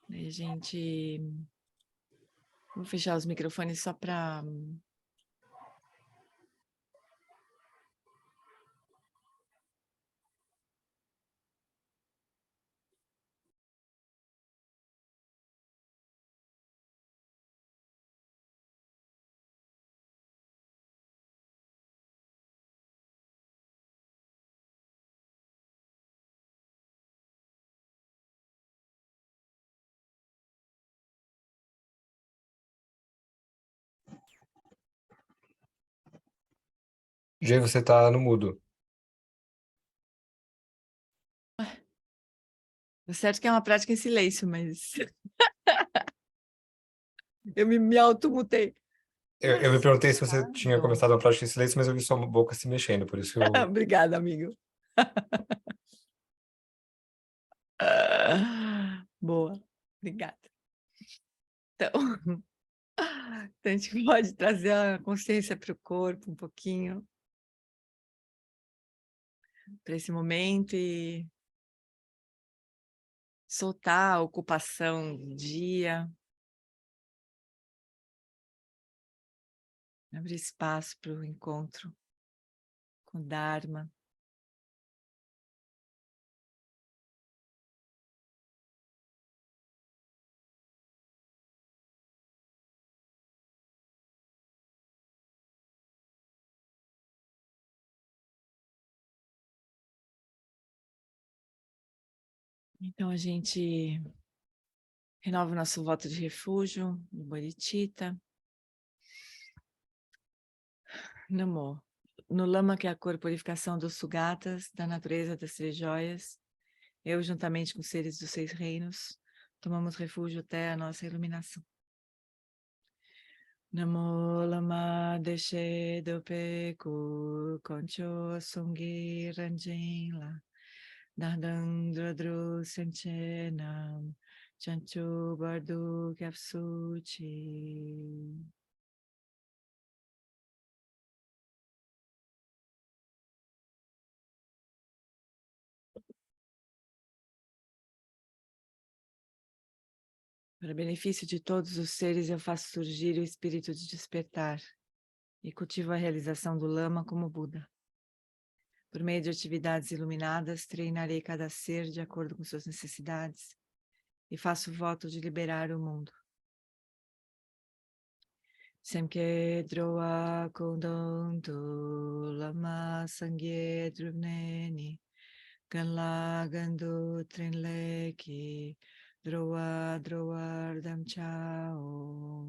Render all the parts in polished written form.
Aí a gente... Vou fechar os microfones só para... Jay, você tá no mudo. É certo que é uma prática em silêncio, mas... Eu me automutei. Eu me perguntei se você tinha Engraçado. começado uma prática em silêncio, mas eu vi sua boca se mexendo, por isso que eu. Obrigada, amigo. Boa, obrigada. Então, então, a gente pode trazer a consciência para o corpo um pouquinho, para esse momento e soltar a ocupação do dia, abrir espaço para o encontro com o Dharma. Então, a gente renova o nosso voto de refúgio no Bodhicitta. Namo. No Lama, que é a corporificação dos Sugatas, da natureza das três joias, eu, juntamente com os seres dos 6 reinos, tomamos refúgio até a nossa iluminação. Namo Lama Deshe Dope Ku Concho Sungi Ranjinla Dandang Dradru Senchenam Chanchu Bardu Kapsuchi. Para benefício de todos os seres, eu faço surgir o espírito de despertar e cultivo a realização do Lama como Buda. Por meio de atividades iluminadas, treinarei cada ser de acordo com suas necessidades e faço voto de liberar o mundo. Semke droa kondontu lama sangye drupneni ganla gandu trinleki droa droardam chao.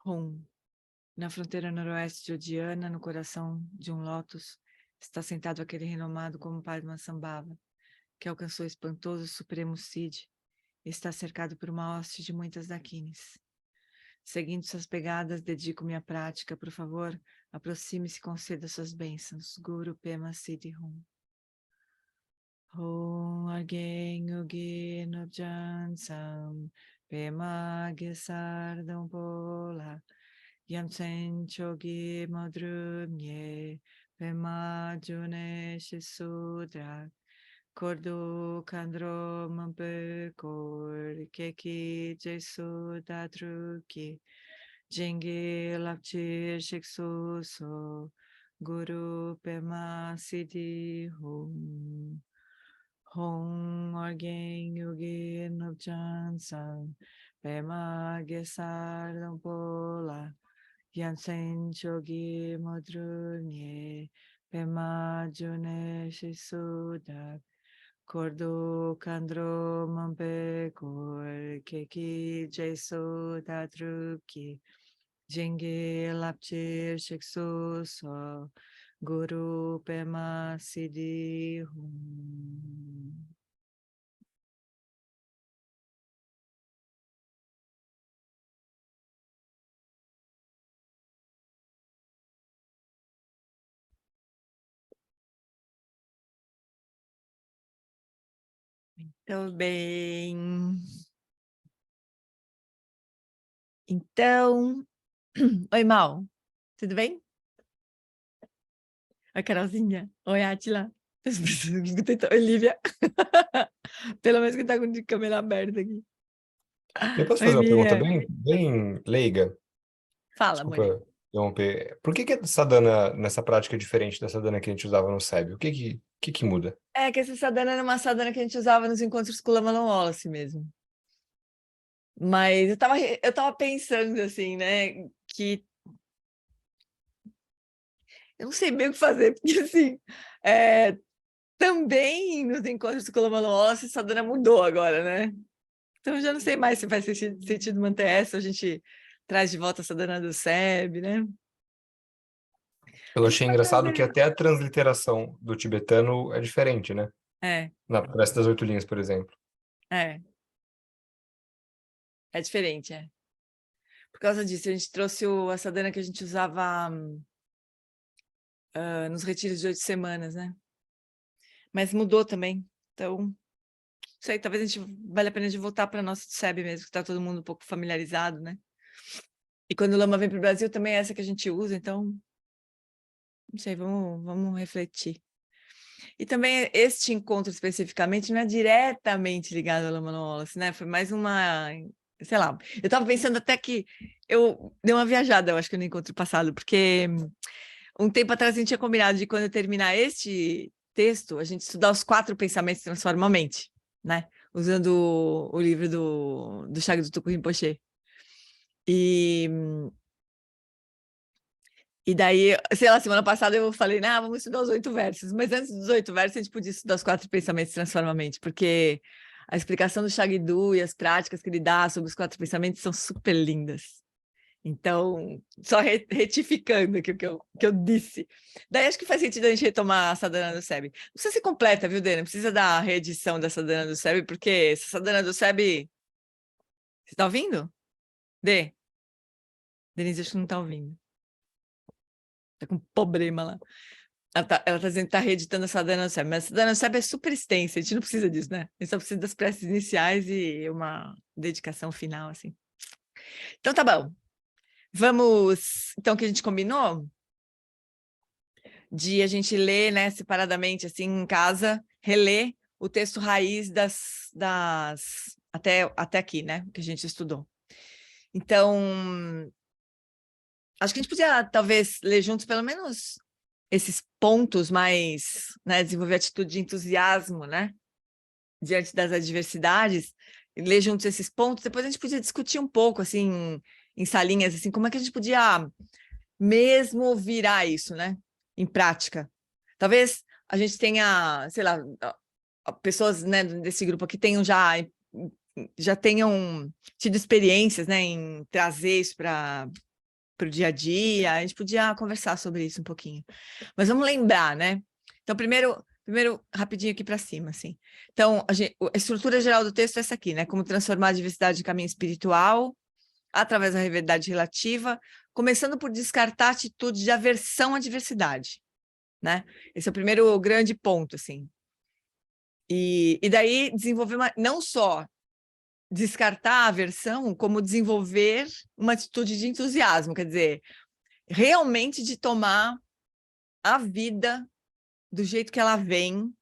Hum. Na fronteira noroeste de Odiana, no coração de um lótus, está sentado aquele renomado como Padmasambhava, que alcançou o espantoso Supremo Cid e está cercado por uma hoste de muitas daquines. Seguindo suas pegadas, dedico minha prática. Por favor, aproxime-se e conceda suas bênçãos. Guru Pema Siddhi Hum. Hum Argen Ugi Nobjansam Pema Gesardam Pola Yamsen Chogi Madrumye Pema June Shisudrak Kordu Kandro Mampe Kor Keki Jesu Dadruki Jenge Lapchi Shiksu So Guru Pema Siddhi Hum. Hong Orgen Yugi Nupchan Sang Pema Gesar Dampola Yansen Chogi Modrunye Pema June Shisudak Kordu Kandro Mampe Kor Keki Jesu Dadruki Jingi Lapchir Shiksu So Guru Pema Siddhi Hum. Muito bem. Então, Oi, Mal. Tudo bem? Oi, Carolzinha. Oi, Átila. Oi, Lívia. Pelo menos que tá com de câmera aberta aqui. Eu posso Oi, fazer uma pergunta Miriam. bem leiga? Fala, amore. Desculpa interromper. Por que a sadhana nessa prática é diferente da sadhana que a gente usava no SEB? O que que muda? É que essa sadhana era uma sadhana que a gente usava nos encontros com o Lama Wallace mesmo. Mas eu tava pensando assim, né? Que eu não sei bem o que fazer, porque assim, também nos encontros com o Lama Wallace, essa sadhana mudou agora, né? Então eu já não sei mais se faz sentido manter essa, a gente traz de volta essa sadhana do SEB, né? Eu A gente achei pode engraçado que trazer. até a transliteração do tibetano é diferente, né? É, Na Prece das Oito Linhas, por exemplo. é, é diferente, é. Por causa disso, a gente trouxe a sadhana que a gente usava nos retiros de 8 semanas, né? Mas mudou também. Então, não sei, talvez a gente vale a pena de voltar para a nossa SEB mesmo, que está todo mundo um pouco familiarizado, né? E quando o Lama vem para o Brasil, também é essa que a gente usa, então, não sei, vamos refletir. E também este encontro especificamente não é diretamente ligado ao Lama Wallace, né? Foi mais uma, sei lá, eu estava pensando até que eu dei uma viajada, eu acho que no encontro passado, porque um tempo atrás a gente tinha combinado de quando eu terminar este texto, a gente estudar os 4 pensamentos que transformam a mente, né? Usando o livro do Shagdu Tuku Rinpoche. E daí, sei lá, semana passada eu falei, vamos estudar os 8 versos. Mas antes dos 8 versos, a gente podia estudar os 4 pensamentos que transformam a mente, porque a explicação do Shagdu e as práticas que ele dá sobre os 4 pensamentos são super lindas. Então, só retificando aqui o que eu disse. Daí acho que faz sentido a gente retomar a sadhana do SEB. Não precisa ser completa, viu, Dê? Não precisa da reedição da sadhana do SEB, porque essa sadhana do SEB... Você tá ouvindo? Dê? Denise, acho que não tá ouvindo. Tá com problema lá. Ela tá dizendo que tá reeditando a sadhana do SEB, mas a sadhana do SEB é super extensa, a gente não precisa disso, né? A gente só precisa das preces iniciais e uma dedicação final, assim. Então tá bom. Vamos... Então, o que a gente combinou? De a gente ler, né, separadamente, assim, em casa, reler o texto raiz até aqui, né, que a gente estudou. Então, acho que a gente podia, talvez, ler juntos pelo menos esses pontos mais, né, desenvolver atitude de entusiasmo, né, diante das adversidades, e ler juntos esses pontos, depois a gente podia discutir um pouco, assim, em salinhas, assim, como é que a gente podia mesmo virar isso, né, em prática. Talvez a gente tenha, sei lá, pessoas, né, desse grupo aqui já tenham tido experiências, né, em trazer isso para o dia a dia. A gente podia conversar sobre isso um pouquinho. Mas vamos lembrar, né? Então, primeiro rapidinho aqui para cima, assim. Então, a estrutura geral do texto é essa aqui, né? Como transformar a diversidade em caminho espiritual através da verdade relativa, começando por descartar a atitude de aversão à diversidade, né? Esse é o primeiro grande ponto, assim. E daí desenvolver não só descartar a aversão, como desenvolver uma atitude de entusiasmo, quer dizer, realmente de tomar a vida do jeito que ela vem,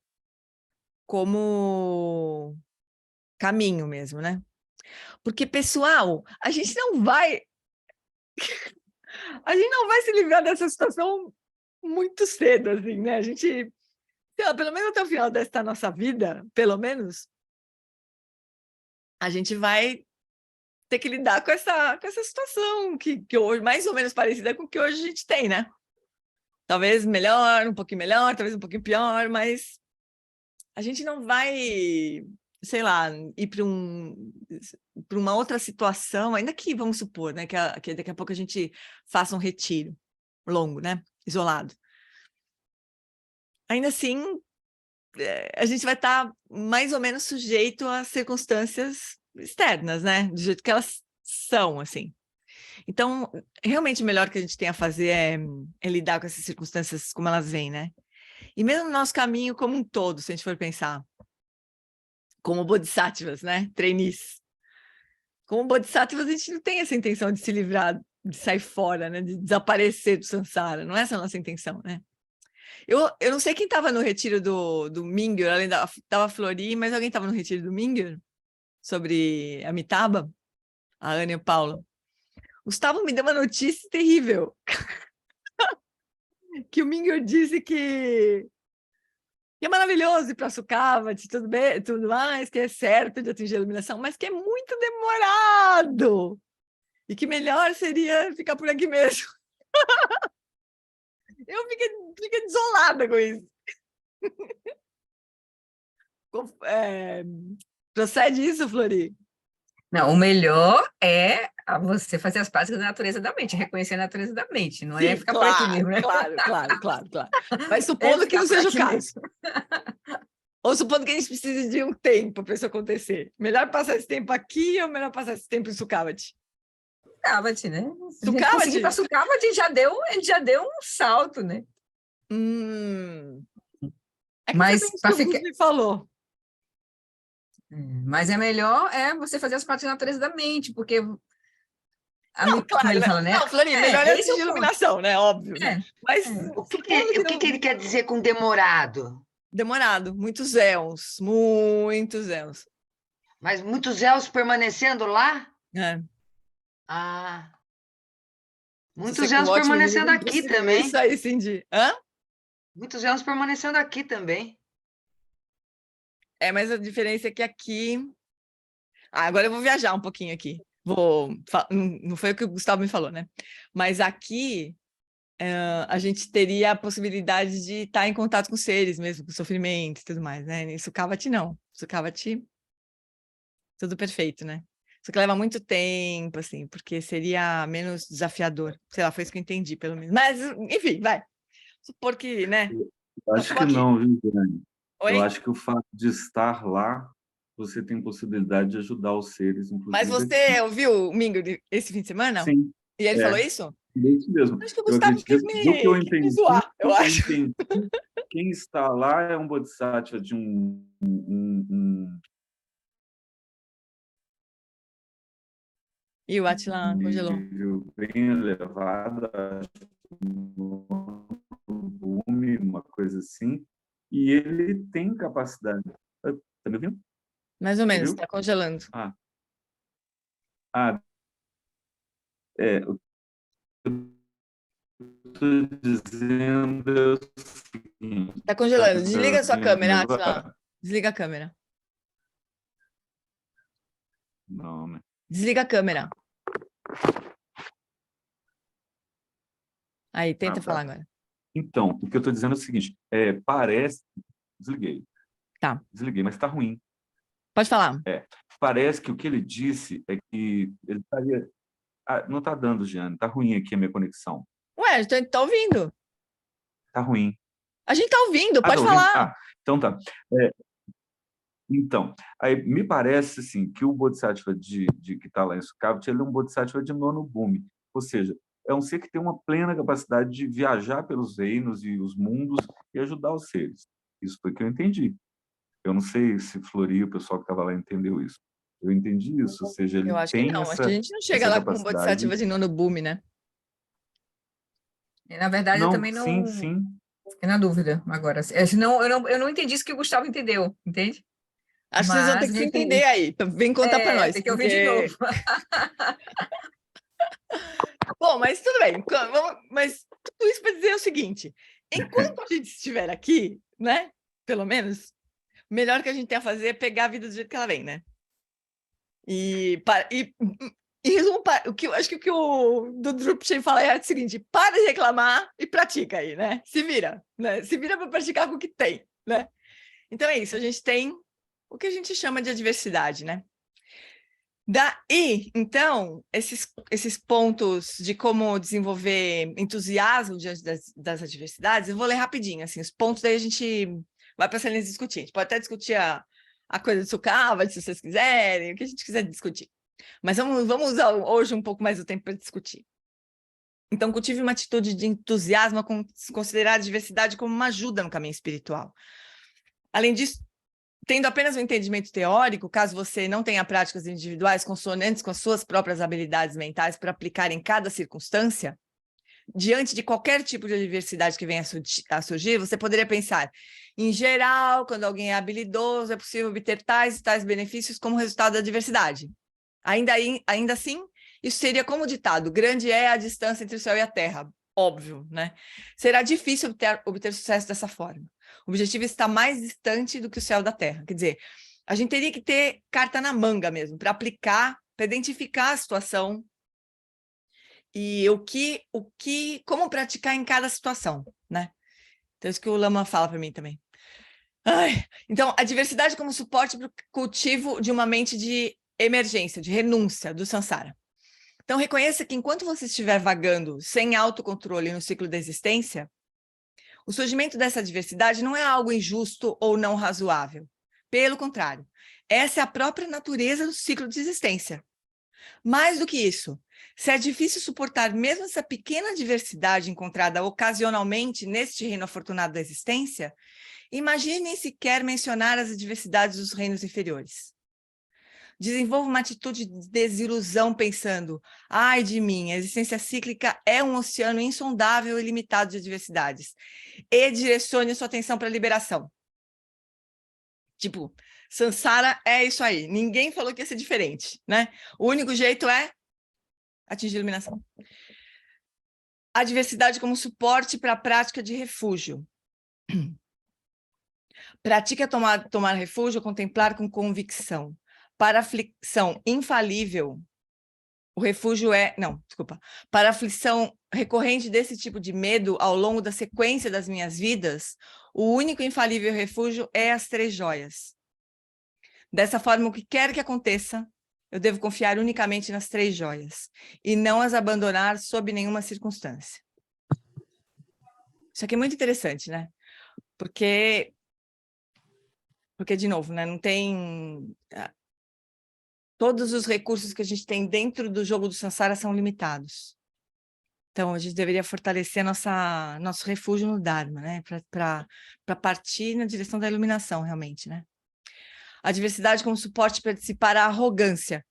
como caminho mesmo, né? Porque, pessoal, a gente não vai se livrar dessa situação muito cedo, assim, né? A gente, sei lá, pelo menos até o final desta nossa vida, pelo menos, a gente vai ter que lidar com essa situação que hoje, mais ou menos parecida com o que hoje a gente tem, né? Talvez melhor, um pouquinho melhor, talvez um pouquinho pior, mas a gente não vai, sei lá, ir para uma outra situação, ainda que, vamos supor, né, que daqui a pouco a gente faça um retiro longo, né, isolado. Ainda assim, a gente vai estar mais ou menos sujeito às circunstâncias externas, né, do jeito que elas são, assim. Então, realmente o melhor que a gente tem a fazer é lidar com essas circunstâncias como elas vêm, né? E mesmo no nosso caminho como um todo, se a gente for pensar, como bodhisattvas, né? Trainees. Como bodhisattvas, a gente não tem essa intenção de se livrar sair fora, né? De desaparecer do samsara. Não é essa a nossa intenção, né? Eu não sei quem estava no retiro do Mingyur, além da tava Flori, mas alguém estava no retiro do Mingyur sobre Amitabha, a Ana e o Paulo. Gustavo me deu uma notícia terrível. Que o Mingyur disse que é maravilhoso ir para Sukhavati, tudo bem, tudo mais, que é certo de atingir a iluminação, mas que é muito demorado. E que melhor seria ficar por aqui mesmo. Eu fiquei desolada com isso. Procede isso, Flori? Não, o melhor é você fazer as práticas da natureza da mente, reconhecer a natureza da mente, não é Sim, ficar por aqui mesmo, né? Claro. Mas supondo que não seja o caso. Ou supondo que a gente precise de um tempo para isso acontecer. Melhor passar esse tempo aqui ou melhor passar esse tempo em Sukhavati? Sukhavati, né? Sukhavati? Conseguir para Sukhavati, a gente já deu um salto, né? É que mas para ficar... me falou. Mas é melhor você fazer as práticas da natureza da mente, porque claro, como ele fala, né? Não, Flori, melhor é atingir iluminação, né? Óbvio. Né? Mas o que ele quer dizer com demorado? Demorado, muitos éons. Mas muitos éons permanecendo lá? É. Ah. Muitos éons permanecendo aqui também. Isso aí, Cindy. Hã? Muitos éons permanecendo aqui também. Mas a diferença é que aqui... agora eu vou viajar um pouquinho aqui. Não foi o que o Gustavo me falou, né? Mas aqui a gente teria a possibilidade de estar em contato com seres mesmo, com sofrimento e tudo mais, né? Em Sukhavati, não. Sukhavati, tudo perfeito, né? Só que leva muito tempo, assim, porque seria menos desafiador. Sei lá, foi isso que eu entendi, pelo menos. Mas, enfim, vai. Supor que, né? Eu acho que não, viu, Dani? Oi? Eu acho que o fato de estar lá, você tem possibilidade de ajudar os seres, inclusive. Mas você ouviu o Mingo esse fim de semana? Sim. E ele falou isso? Isso mesmo. Acho que o Gustavo quis me zoar, eu acho. Quem está lá é um bodhisattva de E o Atila congelou. Bem elevado, uma coisa assim, e ele tem capacidade. Tá me ouvindo? Mais ou menos, está congelando. Eu estou dizendo é o seguinte. Está congelando. Desliga a sua câmera, Atila. Desliga a câmera. Não, né? Desliga a câmera. Aí, tenta falar agora. Então, o que eu estou dizendo é o seguinte, parece... Desliguei. Tá. Desliguei, mas está ruim. Pode falar. Parece que o que ele disse é que ele estaria... não está dando, Jeane, está ruim aqui a minha conexão. Ué, a gente está ouvindo. Está ruim. A gente está ouvindo, pode falar. Então tá. Então, aí me parece assim, que o Bodhisattva que está lá em Sukhavati, ele é um Bodhisattva de nono bhumi, ou seja, é um ser que tem uma plena capacidade de viajar pelos reinos e os mundos e ajudar os seres. Isso foi o que eu entendi. Eu não sei se Flori, o pessoal que estava lá, entendeu isso. Eu entendi isso, ou seja, ele eu acho tem que não. essa, acho que a gente não chega lá com um Bodhisattva de nono bhumi, né? Na verdade, eu também não... Sim. Fiquei na dúvida agora. Senão, eu não entendi isso que o Gustavo entendeu, entende? Acho que vocês vão ter que se entender aí. Vem contar para nós. Tem que ouvir de novo. Bom, mas tudo bem. Mas tudo isso para dizer o seguinte. Enquanto a gente estiver aqui, né? Pelo menos, o melhor que a gente tem a fazer é pegar a vida do jeito que ela vem, né? E resumo, acho que o que o Dudu Rinpoche fala é o seguinte: para de reclamar e pratica aí, né? Se vira, né? Se vira para praticar com o que tem, né? Então é isso, a gente tem o que a gente chama de adversidade, né? Daí, então, esses pontos de como desenvolver entusiasmo diante das adversidades, eu vou ler rapidinho, assim, os pontos, daí a gente vai para a sala discutir. A gente pode até discutir a coisa do Sukhavati, se vocês quiserem, o que a gente quiser discutir. Mas vamos usar hoje um pouco mais do tempo para discutir. Então, cultive uma atitude de entusiasmo, considerar a diversidade como uma ajuda no caminho espiritual. Além disso, Tendo apenas um entendimento teórico, caso você não tenha práticas individuais consonantes com as suas próprias habilidades mentais para aplicar em cada circunstância, diante de qualquer tipo de adversidade que venha a surgir, você poderia pensar, em geral, quando alguém é habilidoso, é possível obter tais e tais benefícios como resultado da adversidade. Ainda assim, isso seria como o ditado, grande é a distância entre o céu e a terra. Óbvio, né? Será difícil obter sucesso dessa forma. O objetivo está mais distante do que o céu da terra. Quer dizer, a gente teria que ter carta na manga mesmo, para aplicar, para identificar a situação e como praticar em cada situação, né? Então, isso que o Lama fala para mim também. Então, a diversidade como suporte para o cultivo de uma mente de emergência, de renúncia do samsara. Então, reconheça que enquanto você estiver vagando sem autocontrole no ciclo da existência, o surgimento dessa diversidade não é algo injusto ou não razoável. Pelo contrário, essa é a própria natureza do ciclo de existência. Mais do que isso, se é difícil suportar mesmo essa pequena diversidade encontrada ocasionalmente neste reino afortunado da existência, imagine sequer mencionar as adversidades dos reinos inferiores. Desenvolva uma atitude de desilusão pensando, ai de mim, a existência cíclica é um oceano insondável e limitado de adversidades. E direcione sua atenção para a liberação. Tipo, samsara é isso aí. Ninguém falou que ia ser diferente, né? O único jeito é atingir a iluminação. A diversidade como suporte para a prática de refúgio. Pratique tomar refúgio, contemplar com convicção. Para aflição infalível, o refúgio é... Não, desculpa. Para aflição recorrente desse tipo de medo ao longo da sequência das minhas vidas, o único infalível refúgio é as 3 joias. Dessa forma, o que quer que aconteça, eu devo confiar unicamente nas 3 joias e não as abandonar sob nenhuma circunstância. Isso aqui é muito interessante, né? Porque de novo, né? Não tem... Todos os recursos que a gente tem dentro do jogo do samsara são limitados. Então, a gente deveria fortalecer nosso refúgio no Dharma, né? Para partir na direção da iluminação, realmente, né? A diversidade como suporte para dissipar a arrogância,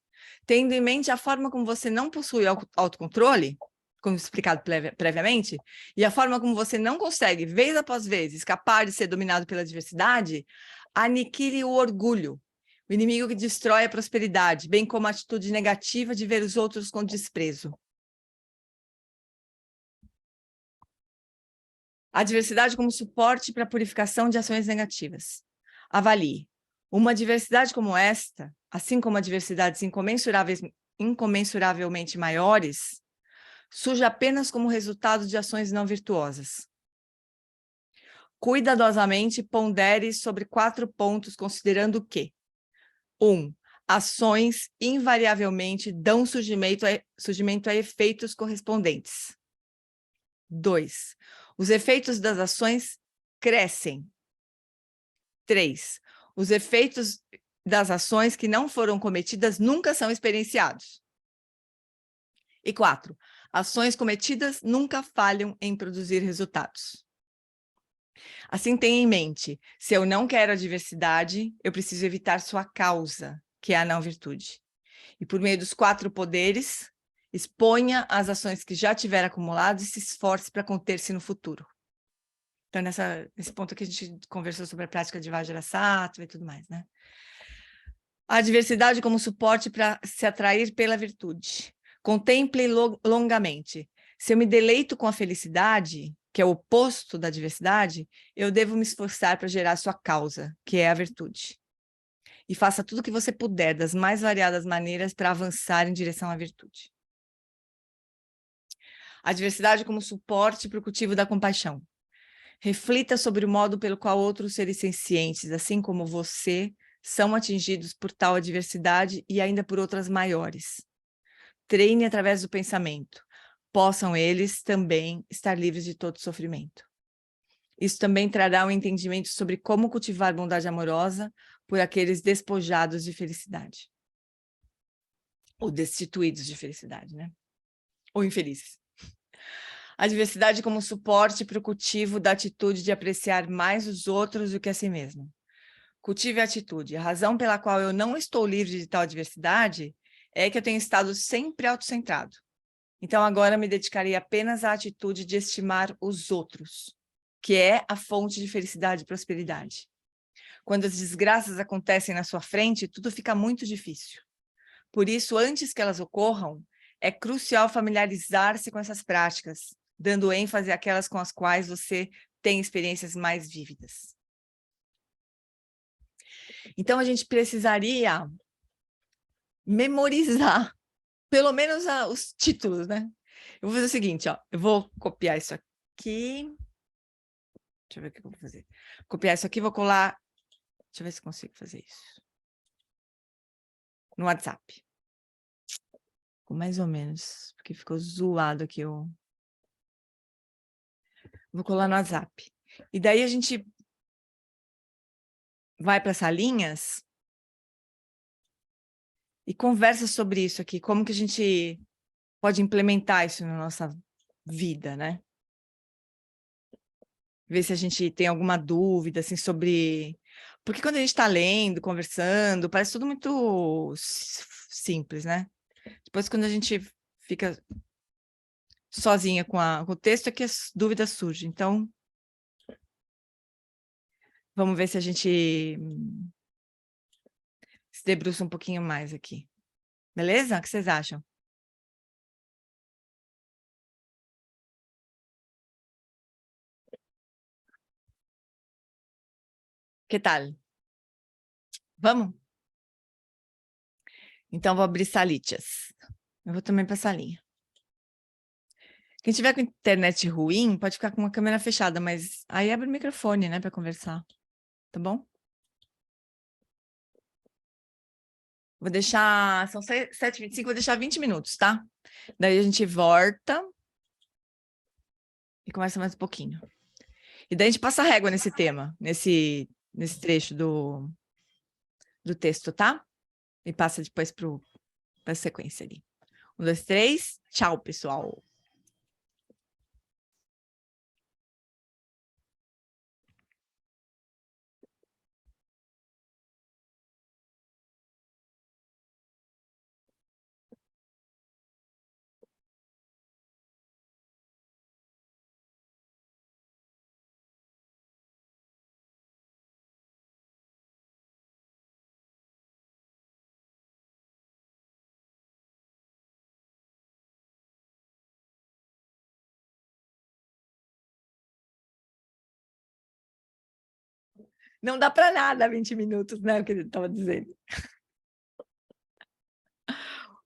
tendo em mente a forma como você não possui autocontrole, como explicado previamente, e a forma como você não consegue, vez após vez, escapar de ser dominado pela diversidade, aniquile o orgulho, o inimigo que destrói a prosperidade, bem como a atitude negativa de ver os outros com desprezo. A diversidade como suporte para a purificação de ações negativas. Avalie. Uma diversidade como esta, assim como adversidades incomensuravelmente maiores, surge apenas como resultado de ações não virtuosas. Cuidadosamente pondere sobre 4 pontos, considerando que 1. Ações invariavelmente dão surgimento a efeitos correspondentes. 2. Os efeitos das ações crescem. 3. Os efeitos das ações que não foram cometidas nunca são experienciados. E 4. Ações cometidas nunca falham em produzir resultados. Assim, tenha em mente, se eu não quero a diversidade, eu preciso evitar sua causa, que é a não-virtude. E por meio dos 4 poderes, exponha as ações que já tiver acumulado e se esforce para conter-se no futuro. Então, nesse ponto aqui, a gente conversou sobre a prática de Vajrasattva e tudo mais, né? A diversidade como suporte para se atrair pela virtude. Contemple longamente. Se eu me deleito com a felicidade, que é o oposto da diversidade, eu devo me esforçar para gerar sua causa, que é a virtude. E faça tudo o que você puder, das mais variadas maneiras, para avançar em direção à virtude. A diversidade como suporte para o cultivo da compaixão. Reflita sobre o modo pelo qual outros seres sencientes, assim como você, são atingidos por tal adversidade e ainda por outras maiores. Treine através do pensamento. Possam eles também estar livres de todo sofrimento. Isso também trará um entendimento sobre como cultivar bondade amorosa por aqueles despojados de felicidade. Ou destituídos de felicidade, né? Ou infelizes. A diversidade como suporte para o cultivo da atitude de apreciar mais os outros do que a si mesmo. Cultive a atitude. A razão pela qual eu não estou livre de tal adversidade é que eu tenho estado sempre autocentrado. Então, agora me dedicarei apenas à atitude de estimar os outros, que é a fonte de felicidade e prosperidade. Quando as desgraças acontecem na sua frente, tudo fica muito difícil. Por isso, antes que elas ocorram, é crucial familiarizar-se com essas práticas, dando ênfase àquelas com as quais você tem experiências mais vívidas. Então, a gente precisaria memorizar, pelo menos os títulos, né? Eu vou fazer o seguinte, ó, eu vou copiar isso aqui. Deixa eu ver o que eu vou fazer. Copiar isso aqui, vou colar. Deixa eu ver se consigo fazer isso. No WhatsApp. Mais ou menos, porque ficou zoado aqui. Vou colar no WhatsApp. E daí a gente vai para as salinhas e conversa sobre isso aqui, como que a gente pode implementar isso na nossa vida, né? Ver se a gente tem alguma dúvida, assim, sobre... Porque quando a gente está lendo, conversando, parece tudo muito simples, né? Depois, quando a gente fica sozinha com o texto, é que as dúvidas surgem. Então, vamos ver se a gente se debruça um pouquinho mais aqui. Beleza? O que vocês acham? Que tal? Vamos? Então, vou abrir salitas. Eu vou também para a salinha. Quem tiver com internet ruim, pode ficar com uma câmera fechada, mas aí abre o microfone, né, para conversar. Tá bom? Vou deixar... São 7h25, vou deixar 20 minutos, tá? Daí a gente volta e conversa mais um pouquinho. E daí a gente passa a régua nesse tema, nesse trecho do texto, tá? E passa depois para a sequência ali. 1, 2, 3. Tchau, pessoal. Não dá para nada 20 minutos, né? O que ele estava dizendo.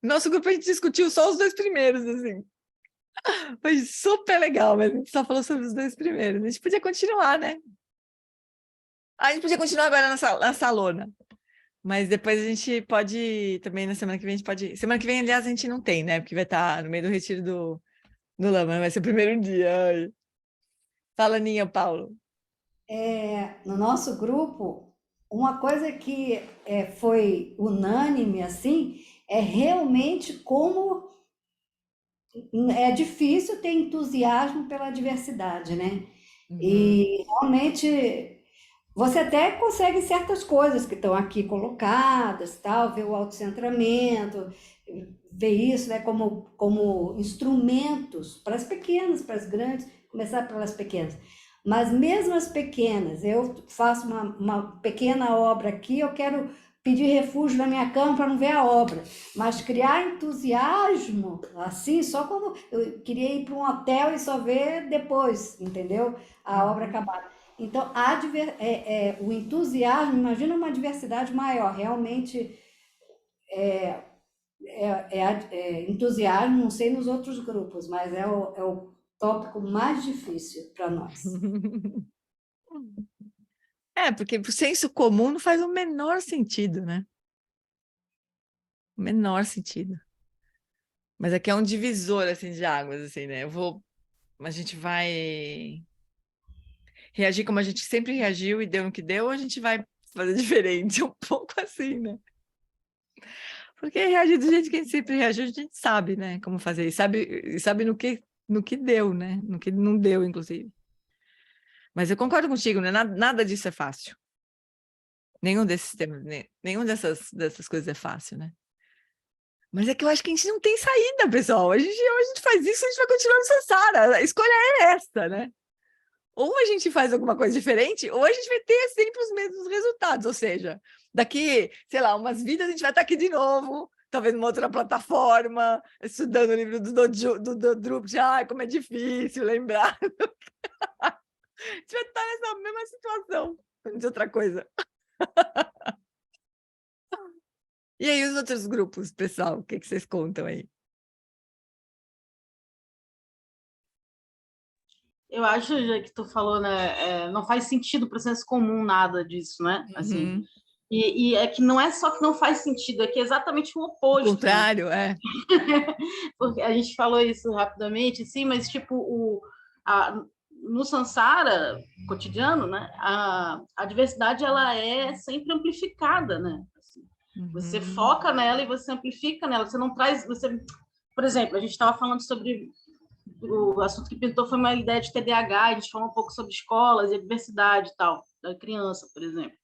Nosso grupo a gente discutiu só os 2 primeiros, assim. Foi super legal, mas a gente só falou sobre os 2 primeiros. A gente podia continuar, né? A gente podia continuar agora na salona. Mas depois a gente pode, também na semana que vem a gente pode... Semana que vem, aliás, a gente não tem, né? Porque vai estar no meio do retiro do Lama, vai ser o primeiro dia. Ai. Fala, Ninha, Paulo. No nosso grupo, uma coisa que foi unânime, assim, é realmente como é difícil ter entusiasmo pela diversidade, né? E realmente você até consegue certas coisas que estão aqui colocadas, tal, ver o autocentramento, ver isso, né, como instrumentos para as pequenas, para as grandes, começar pelas pequenas. Mas mesmo as pequenas, eu faço uma pequena obra aqui, eu quero pedir refúgio na minha cama para não ver a obra, mas criar entusiasmo, assim, só quando eu queria ir para um hotel e só ver depois, entendeu? A obra acabada. Então, o entusiasmo, imagina uma diversidade maior, realmente entusiasmo, não sei nos outros grupos, mas é o tópico mais difícil para nós. Porque o senso comum não faz o menor sentido, né? O menor sentido. Mas aqui é um divisor, assim, de águas, assim, né? A gente vai reagir como a gente sempre reagiu e deu no que deu, ou a gente vai fazer diferente? Um pouco assim, né? Porque reagir do jeito que a gente sempre reagiu, a gente sabe, né? Como fazer. E sabe no que deu, né? No que não deu, inclusive. Mas eu concordo contigo, né? Nada disso é fácil. Nenhum desses temas, nenhum dessas coisas é fácil, né? Mas é que eu acho que a gente não tem saída, pessoal. Ou a gente faz isso, a gente vai continuar no samsara. A escolha é essa, né? Ou a gente faz alguma coisa diferente, ou a gente vai ter sempre os mesmos resultados. Ou seja, daqui, sei lá, umas vidas a gente vai estar aqui de novo, talvez numa outra plataforma, estudando o livro do Drupt. Ai, como é difícil lembrar. A gente vai estar nessa mesma situação, de outra coisa. E aí, os outros grupos, pessoal, o que vocês contam aí? Eu acho, já que tu falou, né, não faz sentido para o senso comum nada disso, né? Assim, Uhum. e é que não é só que não faz sentido, é que é exatamente o oposto. O contrário, né? Porque a gente falou isso rapidamente, sim, mas tipo, no samsara cotidiano, né, a diversidade ela é sempre amplificada, né? Assim, você foca nela e você amplifica nela, você não traz... Por exemplo, a gente estava falando sobre... O assunto que pintou foi uma ideia de TDAH, a gente falou um pouco sobre escolas e a diversidade e tal, da criança, por exemplo.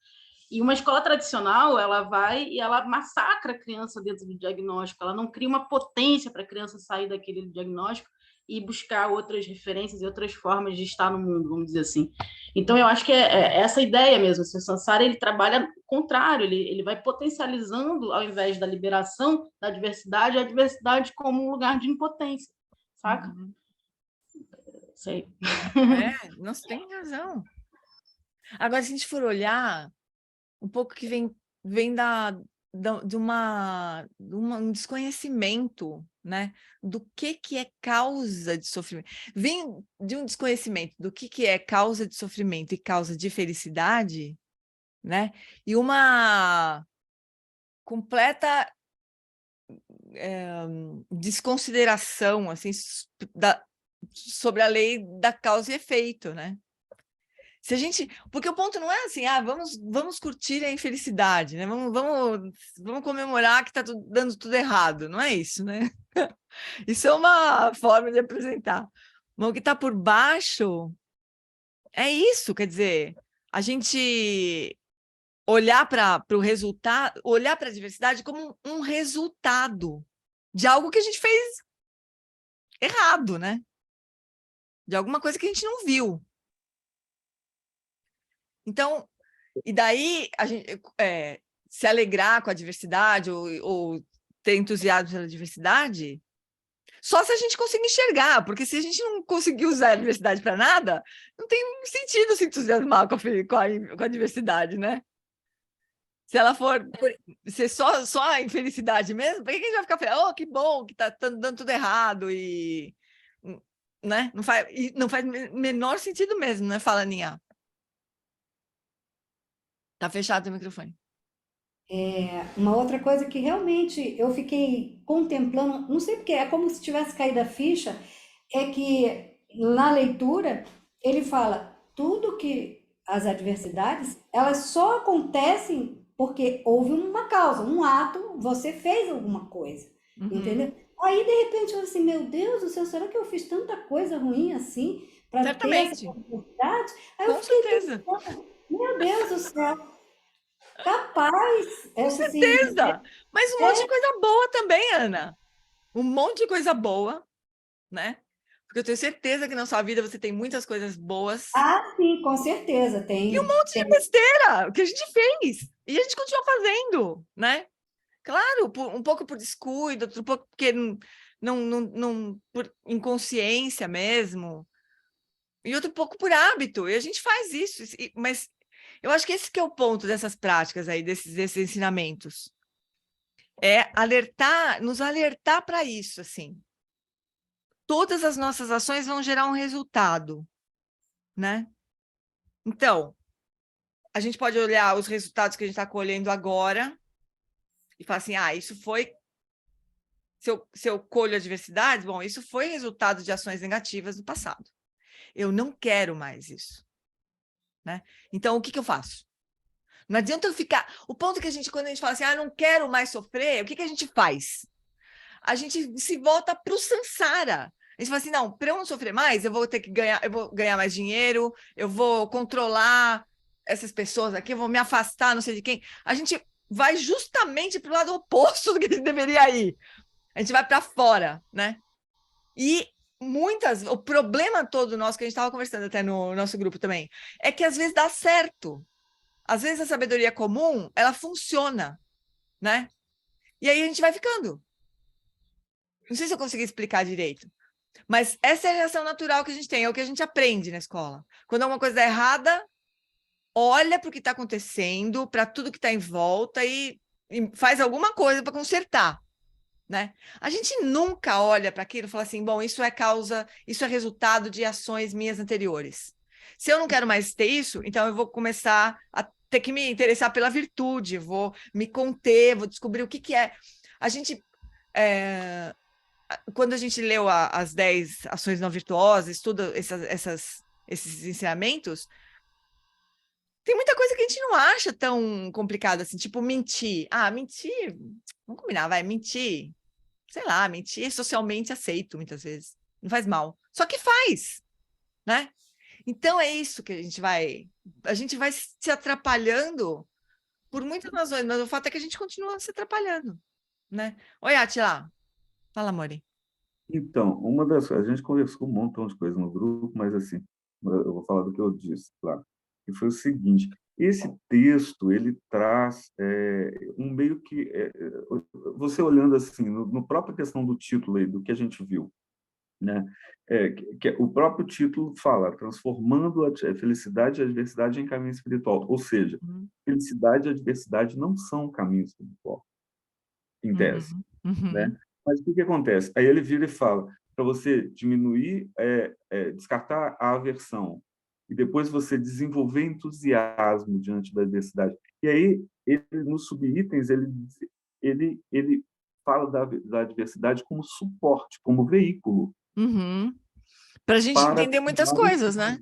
E uma escola tradicional, ela vai e ela massacra a criança dentro do diagnóstico, ela não cria uma potência para a criança sair daquele diagnóstico e buscar outras referências e outras formas de estar no mundo, vamos dizer assim. Então, eu acho que é essa ideia mesmo. O samsara, ele trabalha o contrário, ele vai potencializando, ao invés da liberação da diversidade, a diversidade como um lugar de impotência, saca? Sei. Não, você tem razão. Agora, se a gente for olhar um pouco que vem de um desconhecimento, né? Do que é causa de sofrimento. Vem de um desconhecimento do que é causa de sofrimento e causa de felicidade, né? E uma completa desconsideração, assim, sobre a lei da causa e efeito, né? Se a gente, porque o ponto não é assim, vamos curtir a infelicidade, né? Vamos comemorar que está dando tudo errado, não é isso, né? Isso é uma forma de apresentar. Mas o que está por baixo é isso, quer dizer, a gente olhar para o resultado, olhar para a diversidade como um resultado de algo que a gente fez errado, né? De alguma coisa que a gente não viu. Então, e daí a gente se alegrar com a diversidade ou ter entusiasmo pela diversidade, só se a gente conseguir enxergar, porque se a gente não conseguir usar a diversidade para nada, não tem se entusiasmar com a diversidade, né? Se ela for ser só a infelicidade mesmo, por que a gente vai ficar feliz? Oh, que bom que tá dando tudo errado e... Né? Não faz menor sentido mesmo, né? Fala, Aninha. Tá fechado o microfone. Uma outra coisa que realmente eu fiquei contemplando, não sei porque, é como se tivesse caído a ficha, é que na leitura ele fala tudo que as adversidades, elas só acontecem porque houve uma causa, um ato, você fez alguma coisa, entendeu? Aí, de repente, eu assim, meu Deus do céu, será que eu fiz tanta coisa ruim assim para ter essa adversidade? Aí eu fiquei pensando, meu Deus do céu, capaz, com certeza, mas um monte de coisa boa também, Ana. Um monte de coisa boa, né? Porque eu tenho certeza que na sua vida você tem muitas coisas boas. Ah, sim, com certeza tem. E um monte de besteira que a gente fez. E a gente continua fazendo, né? Claro, um pouco por descuido, outro pouco porque não por inconsciência mesmo. E outro pouco por hábito. E a gente faz isso. Mas eu acho que esse que é o ponto dessas práticas aí, desses ensinamentos. É nos alertar para isso, assim. Todas as nossas ações vão gerar um resultado, né? Então, a gente pode olhar os resultados que a gente está colhendo agora e falar assim, isso foi... Se eu colho a diversidade, bom, isso foi resultado de ações negativas do passado. Eu não quero mais isso, né? Então, o que eu faço? Não adianta eu ficar... O ponto que quando a gente fala assim, não quero mais sofrer, o que a gente faz? A gente se volta para o samsara. A gente fala assim, não, para eu não sofrer mais, eu vou ter que ganhar, eu vou ganhar mais dinheiro, eu vou controlar essas pessoas aqui, eu vou me afastar, não sei de quem. A gente vai justamente para o lado oposto do que a gente deveria ir. A gente vai para fora, né? E o problema todo nosso, que a gente estava conversando até no nosso grupo também, é que às vezes dá certo. Às vezes a sabedoria comum, ela funciona, né? E aí a gente vai ficando. Não sei se eu consegui explicar direito, mas essa é a reação natural que a gente tem, é o que a gente aprende na escola. Quando alguma coisa dá errada, olha para o que está acontecendo, para tudo que está em volta e faz alguma coisa para consertar, né? A gente nunca olha para aquilo e fala assim, bom, isso é resultado de ações minhas anteriores. Se eu não quero mais ter isso, então eu vou começar a ter que me interessar pela virtude, vou me conter, vou descobrir o que é. A gente... quando a gente leu as 10 ações não virtuosas, estuda esses ensinamentos, tem muita coisa que a gente não acha tão complicada assim, tipo mentir. Mentir, vamos combinar, vai, mentir. Sei lá, mentir é socialmente aceito muitas vezes. Não faz mal. Só que faz, né? Então é isso que a gente vai se atrapalhando por muitas razões, mas o fato é que a gente continua se atrapalhando, né? Oi, Atila. Fala, Mori. Então, a gente conversou um montão de coisa no grupo, mas assim, eu vou falar do que eu disse, claro. E foi o seguinte: esse texto ele traz um meio que você olhando assim no própria questão do título aí, do que a gente viu, né? O próprio título fala transformando a felicidade e a adversidade em caminho espiritual, ou seja, felicidade e adversidade não são caminho espiritual, em tese, né? Mas o que acontece? Aí ele vira e fala para você diminuir, descartar a aversão, e depois você desenvolver entusiasmo diante da adversidade. E aí, nos subitens, ele fala da adversidade como suporte, como veículo. Para a gente entender muitas coisas, né?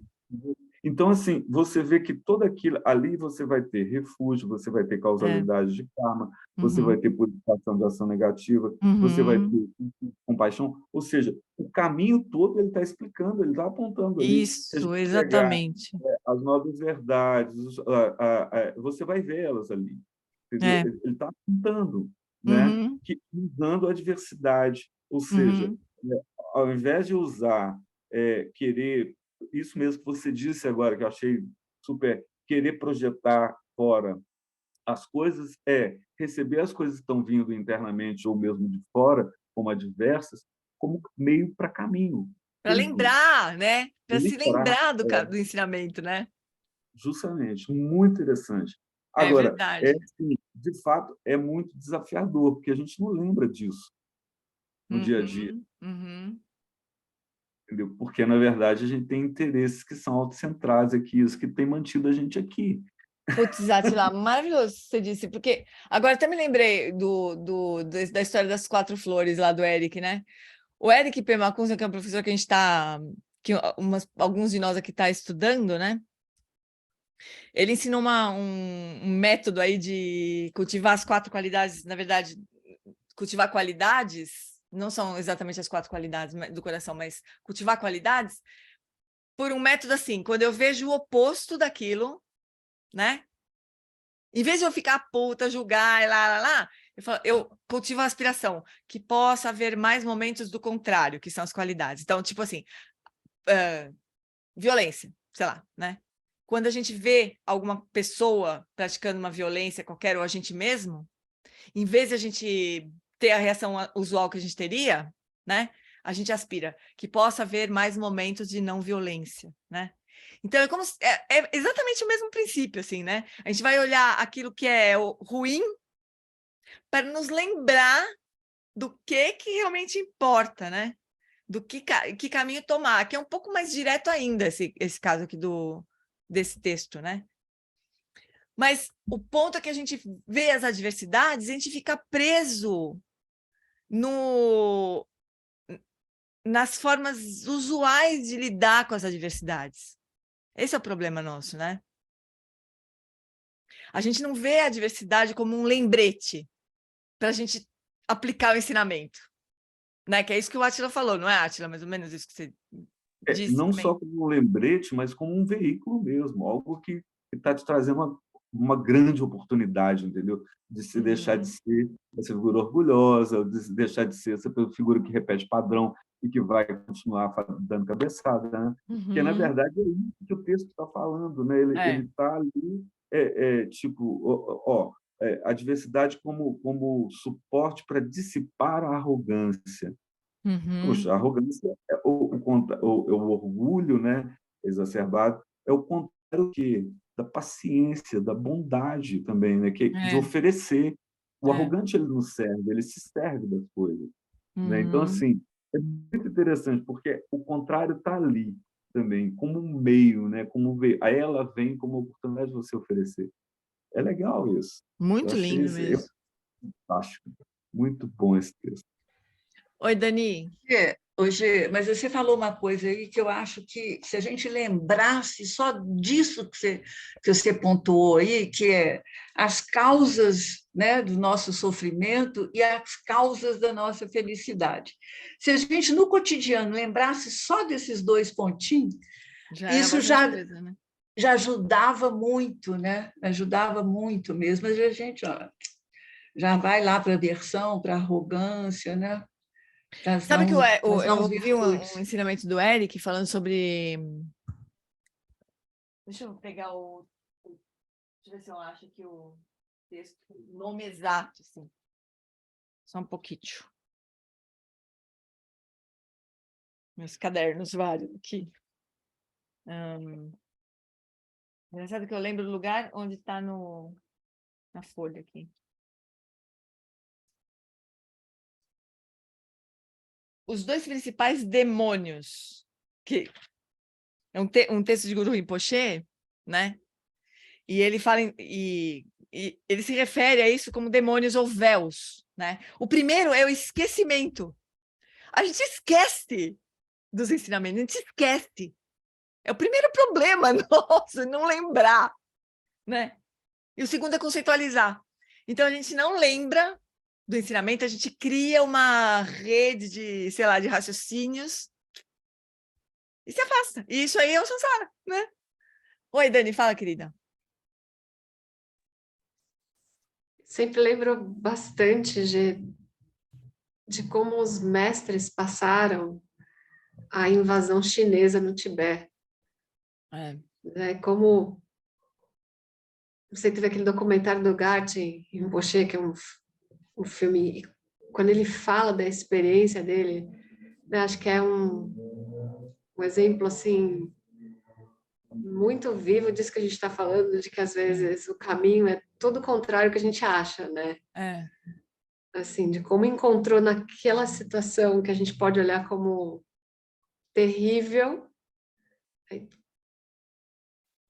Então, assim, você vê que todo aquilo ali você vai ter refúgio, você vai ter causalidade de karma, você vai ter purificação de ação negativa, você vai ter compaixão. Ou seja, o caminho todo ele está explicando, ele está apontando ali. Isso, exatamente. As novas verdades, você vai vê-las ali. Ele está apontando, né? Que, usando a diversidade. Ou seja, ao invés de usar, querer... Isso mesmo que você disse agora, que eu achei super, querer projetar fora as coisas, receber as coisas que estão vindo internamente ou mesmo de fora, como adversas, como meio para caminho. Para lembrar, né? Para se lembrar do ensinamento, né? Justamente, muito interessante. Agora, verdade. Assim, de fato, é muito desafiador, porque a gente não lembra disso no dia a dia. Entendeu? Porque, na verdade, a gente tem interesses que são autocentrados aqui, isso que tem mantido a gente aqui. Putz, Atila, maravilhoso você disse, porque agora até me lembrei da história das 4 flores lá do Eric, né? O Eric Pemacunza, que é um professor que a gente está, que alguns de nós aqui está estudando, né? Ele ensinou um método aí de cultivar as 4 qualidades, na verdade, cultivar qualidades, não são exatamente as 4 qualidades do coração, mas cultivar qualidades, por um método assim, quando eu vejo o oposto daquilo, né? Em vez de eu ficar puta, julgar, eu cultivo a aspiração, que possa haver mais momentos do contrário, que são as qualidades. Então, tipo assim, violência, sei lá, né? Quando a gente vê alguma pessoa praticando uma violência qualquer, ou a gente mesmo, em vez de a gente ter a reação usual que a gente teria, né? A gente aspira que possa haver mais momentos de não violência, né? Então, é exatamente o mesmo princípio, assim, né? A gente vai olhar aquilo que é ruim para nos lembrar do que realmente importa, né? Do que caminho tomar, que é um pouco mais direto ainda esse caso aqui desse texto, né? Mas o ponto é que a gente vê as adversidades, a gente fica preso nas formas usuais de lidar com as adversidades. Esse é o problema nosso, né? A gente não vê a adversidade como um lembrete para a gente aplicar o ensinamento, né? Que é isso que o Atila falou, não é, Atila? Mais ou menos isso que você disse não também. só como um lembrete, mas como um veículo mesmo, algo que que está te trazendo uma grande oportunidade, entendeu? De se deixar de ser essa figura orgulhosa, ou de se deixar de ser essa figura que repete padrão e que vai continuar dando cabeçada, né? Porque, na verdade, é isso que o texto está falando, né? Ele está ali, tipo, a diversidade como suporte para dissipar a arrogância. Puxa, a arrogância é o orgulho, né, exacerbado, é o contrário da paciência, da bondade também, né, de oferecer. O arrogante ele não serve, ele se serve das coisas. Né? Então, assim, é muito interessante, porque o contrário está ali também, como um meio, né, aí ela vem como oportunidade de você oferecer. É legal isso. Muito lindo mesmo. Fantástico. Muito bom esse texto. Oi, Dani. Hoje, mas você falou uma coisa aí que eu acho que se a gente lembrasse só disso que você pontuou aí, que é as causas, né, do nosso sofrimento e as causas da nossa felicidade. Se a gente, no cotidiano, lembrasse só desses dois pontinhos, isso já ajudava muito, né? Ajudava muito mesmo. Mas a gente já vai lá para a aversão, para a arrogância, né? Sabe que eu ouvi um ensinamento do Eric falando sobre... Deixa eu pegar Deixa eu ver se eu acho aqui o texto, o nome exato, assim. Só um pouquinho. Meus cadernos vários aqui. Engraçado que eu lembro do lugar onde está na folha aqui. Os dois principais demônios, que é um texto de Guru Rinpoche, né? E ele fala, e ele se refere a isso como demônios ou véus, né? O primeiro é o esquecimento. A gente esquece dos ensinamentos, a gente esquece. É o primeiro problema nosso, não lembrar, né? E o segundo é conceitualizar. Então, a gente não lembra do ensinamento, a gente cria uma rede de, sei lá, de raciocínios e se afasta. E isso aí é o samsara, né? Oi, Dani, fala, querida. Sempre lembro bastante de como os mestres passaram a invasão chinesa no Tibete. Como você teve aquele documentário do Garten Rinpoche, que é um filme, quando ele fala da experiência dele, né, acho que é um exemplo assim muito vivo disso que a gente está falando, de que às vezes o caminho é todo o contrário que a gente acha, né? Assim, de como encontrou naquela situação que a gente pode olhar como terrível,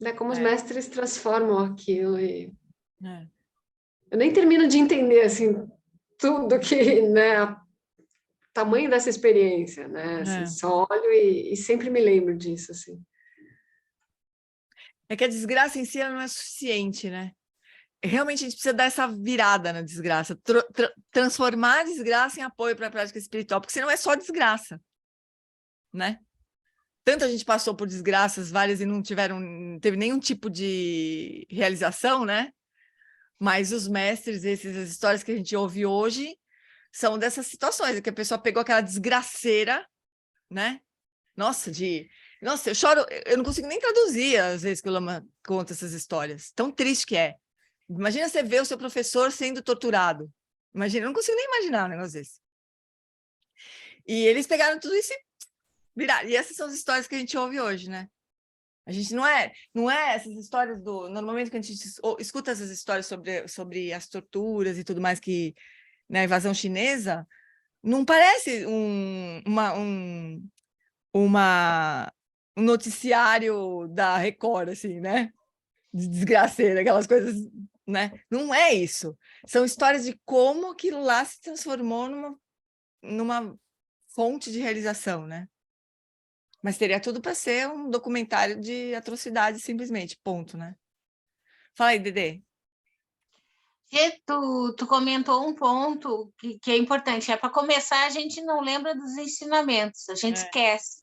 né? Como os mestres transformam aquilo e eu nem termino de entender assim tudo que, né, o tamanho dessa experiência, né? Assim, só olho e sempre me lembro disso, assim. É que a desgraça em si ela não é suficiente, né? Realmente a gente precisa dar essa virada na desgraça, transformar a desgraça em apoio para a prática espiritual, porque senão é só desgraça, né? Tanta gente passou por desgraças várias e não teve nenhum tipo de realização, né? Mas os mestres, essas histórias que a gente ouve hoje, são dessas situações, que a pessoa pegou aquela desgraceira, né? Nossa, eu choro, eu não consigo nem traduzir às vezes que o Lama conta essas histórias. Tão triste que é. Imagina você ver o seu professor sendo torturado. Imagina, eu não consigo nem imaginar um negócio desse. E eles pegaram tudo isso e viraram. E essas são as histórias que a gente ouve hoje, né? A gente não é essas histórias normalmente que a gente escuta essas histórias sobre as torturas e tudo mais que na invasão chinesa, não parece um noticiário da Record, assim, né? De desgraceira, aquelas coisas, né? Não é isso. São histórias de como aquilo lá se transformou numa fonte de realização, né? Mas teria tudo para ser um documentário de atrocidade, simplesmente, ponto, né? Fala aí, Dedê. Tu comentou um ponto que é importante. Para começar, a gente não lembra dos ensinamentos, a gente esquece.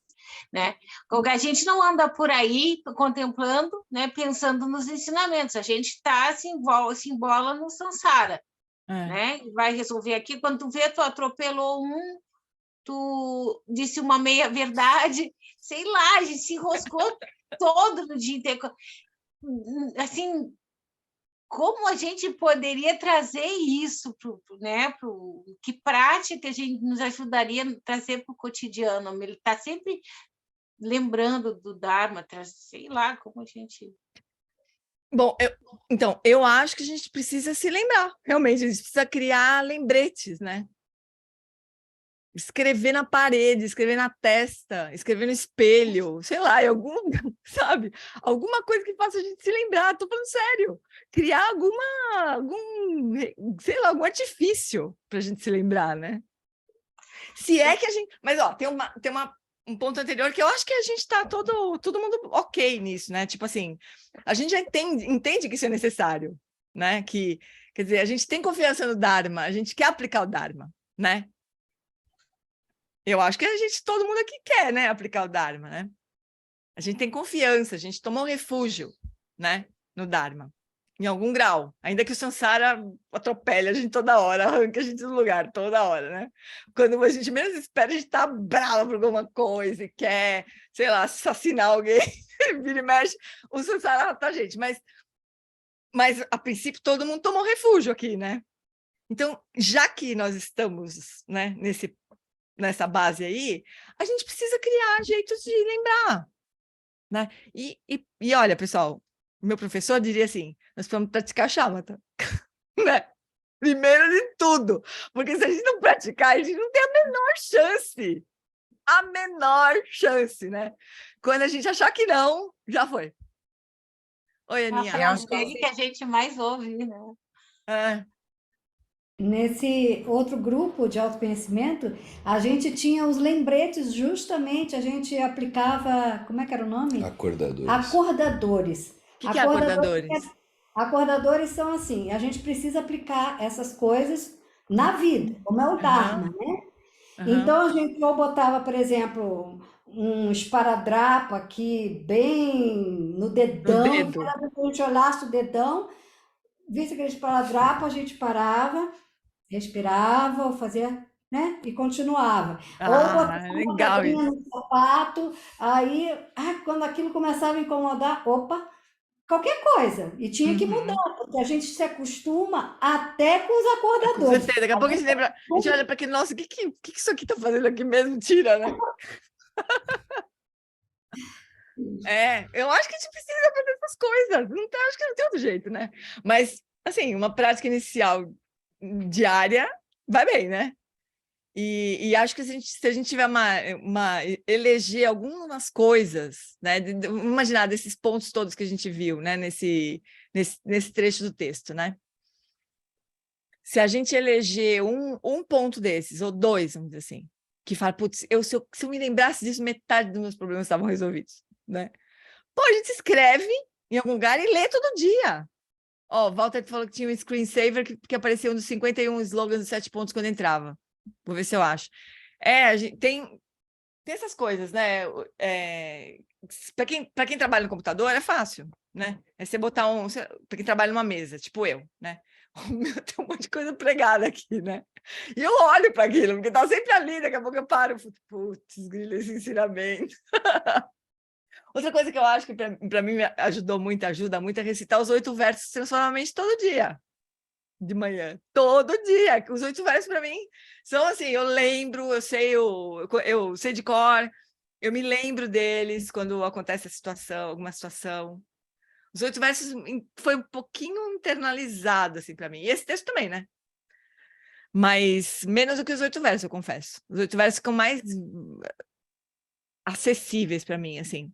né? Porque a gente não anda por aí contemplando, né, pensando nos ensinamentos, a gente se embola no samsara, né? Vai resolver aqui, quando tu vê, tu atropelou tu disse uma meia-verdade, sei lá, a gente se enroscou todo no dia inteiro. Assim, como a gente poderia trazer isso, né? Que prática a gente nos ajudaria a trazer para o cotidiano? Ele está sempre lembrando do Dharma, sei lá como a gente... Bom, então, eu acho que a gente precisa se lembrar, realmente, a gente precisa criar lembretes, né? Escrever na parede, escrever na testa, escrever no espelho, sei lá, sabe? Alguma coisa que faça a gente se lembrar, tô falando sério. Criar sei lá, algum artifício para a gente se lembrar, né? Se é que a gente... Mas, ó, tem um ponto anterior que eu acho que a gente está todo mundo ok nisso, né? Tipo assim, a gente já entende que isso é necessário, né? Quer dizer, a gente tem confiança no Dharma, a gente quer aplicar o Dharma, né? Eu acho que todo mundo aqui quer, né, aplicar o Dharma, né? A gente tem confiança, a gente tomou um refúgio, né, no Dharma, em algum grau, ainda que o samsara atropele a gente toda hora, arranca a gente do lugar toda hora, né? Quando a gente menos espera, a gente tá brava por alguma coisa e quer, sei lá, assassinar alguém, vira e mexe, o samsara mata a gente, mas a princípio todo mundo tomou refúgio aqui, né? Então, já que nós estamos, né, nessa base aí, a gente precisa criar jeitos de lembrar, né? E olha, pessoal, meu professor diria assim, nós precisamos praticar shamatha, né? Primeiro de tudo, porque se a gente não praticar, a gente não tem a menor chance, né? Quando a gente achar que não, já foi. Oi, Aninha. É o que a gente mais ouve, né? Nesse outro grupo de autoconhecimento, a gente tinha os lembretes, justamente, a gente aplicava, como é que era o nome? Acordadores. Acordadores. O que é acordadores? Acordadores são assim, a gente precisa aplicar essas coisas na vida, como é o Dharma, né? Então, a gente ou botava, por exemplo, um esparadrapo aqui, bem no dedão, a gente olhasse o dedão, visse aquele esparadrapo, a gente parava, respirava, ou fazia, né? E continuava. Ou botava uma pedrinha no sapato, aí, quando aquilo começava a incomodar, qualquer coisa. E tinha que mudar, porque a gente se acostuma até com os acordadores. Com certeza, daqui a pouco a gente lembra, a gente olha para aquele, nossa, o que isso aqui está fazendo aqui mesmo? Tira, né? Eu acho que a gente precisa fazer essas coisas, acho que não tem outro jeito, né? Mas, assim, uma prática inicial diária vai bem, né? E acho que se a gente tiver eleger algumas coisas, né? Imaginar desses pontos todos que a gente viu, né? Nesse trecho do texto, né? Se a gente eleger um ponto desses, ou dois, vamos dizer assim, que fala, putz, se eu me lembrasse disso, metade dos meus problemas estavam resolvidos, né? Pô, a gente escreve em algum lugar e lê todo dia. Ó, Walter falou que tinha um screensaver que aparecia um dos 51 slogans dos 7 pontos quando entrava. Vou ver se eu acho. A gente tem essas coisas, né? Para quem trabalha no computador é fácil, né? É você botar para quem trabalha numa mesa, tipo eu, né? Tem um monte de coisa pregada aqui, né? E eu olho para aquilo, porque tá sempre ali, daqui a pouco eu paro, putz, grilo, esse ensinamento. Outra coisa que eu acho que para mim ajuda muito é recitar os 8 versos transformadamente todo dia. De manhã, todo dia. Os 8 versos para mim são assim, eu lembro, eu sei de cor, eu me lembro deles quando acontece alguma situação. Os 8 versos foi um pouquinho internalizado assim para mim. E esse texto também, né? Mas menos do que os 8 versos, eu confesso. Os 8 versos ficam mais acessíveis para mim, assim.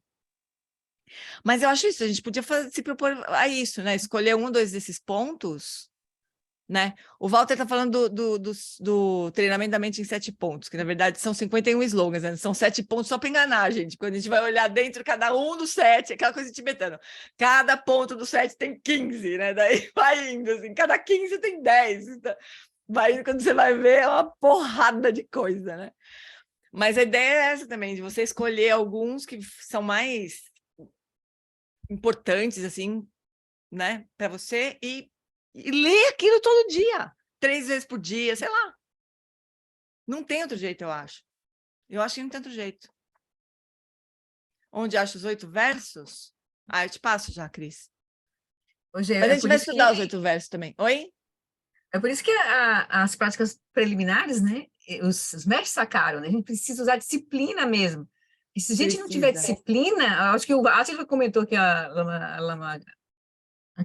Mas eu acho isso, a gente podia se propor a isso, né? Escolher 1 ou 2 desses pontos, né? O Walter está falando do treinamento da mente em 7 pontos, que na verdade são 51 slogans, né? São 7 pontos só para enganar a gente. Quando a gente vai olhar dentro, cada um dos 7, aquela coisa tibetana, cada ponto do 7 tem 15, né? Daí vai indo, assim, cada 15 tem 10. Então, vai indo, quando você vai ver, é uma porrada de coisa, né? Mas a ideia é essa também, de você escolher alguns que são mais importantes, assim, né, para você e ler aquilo todo dia, 3 vezes por dia, sei lá. Não tem outro jeito, eu acho. Eu acho que não tem outro jeito. Onde acha os 8 versos? Ah, eu te passo já, Cris. Hoje Mas a gente vai estudar os 8 versos também. Oi? É por isso que as práticas preliminares, né? Os mestres sacaram, né? A gente precisa usar disciplina mesmo. E se a gente não tiver disciplina, acho que o Átila comentou que a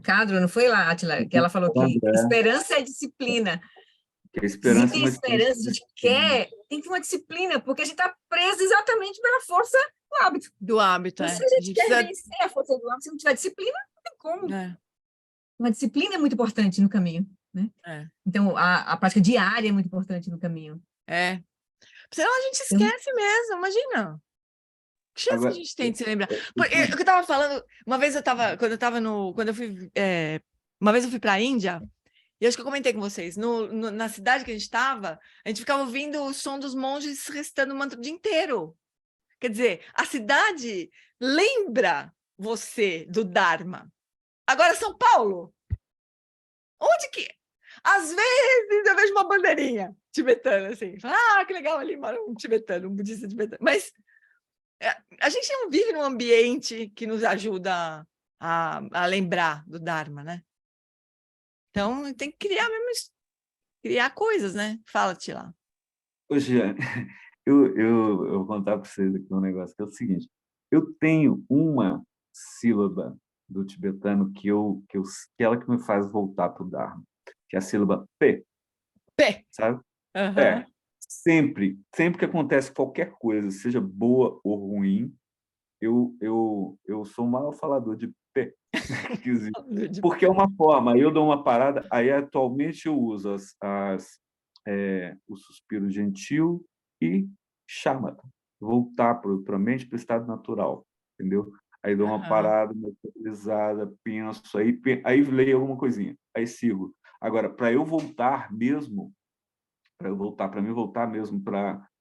Cadro, não foi lá, Átila, que ela falou que esperança é disciplina. Que a esperança se tem esperança, a gente quer, tem que ter uma disciplina, porque a gente está preso exatamente pela força do hábito. Do hábito, então, se a gente quer vencer a força do hábito, se não tiver disciplina, não tem como. Uma disciplina é muito importante no caminho, né? Então, a prática diária é muito importante no caminho. Senão a gente esquece mesmo, imagina. Que chance que a gente tem de se lembrar? Porque, o que eu estava falando, uma vez uma vez eu fui para a Índia, e acho que eu comentei com vocês, na cidade que a gente estava, a gente ficava ouvindo o som dos monges recitando o mantra o dia inteiro. Quer dizer, a cidade lembra você do Dharma. Agora, São Paulo, onde que... Às vezes eu vejo uma bandeirinha tibetana, assim. Ah, que legal, ali mora um tibetano, um budista tibetano. Mas a gente não vive num ambiente que nos ajuda a lembrar do Dharma, né? Então, tem que criar coisas, né? Fala-te lá. Ô, Jean, eu vou contar para vocês aqui um negócio, que é o seguinte. Eu tenho uma sílaba do tibetano que é ela que me faz voltar para o Dharma, que é a sílaba P. P. Sabe? Sempre que acontece qualquer coisa, seja boa ou ruim, eu sou o maior falador de P. Porque é uma forma, aí eu dou uma parada, aí atualmente eu uso o suspiro gentil e shamatha, voltar para a mente, para o estado natural, entendeu? Aí dou uma parada, uma estabilizada, penso, aí leio alguma coisinha, aí sigo. Agora, para eu voltar mesmo, para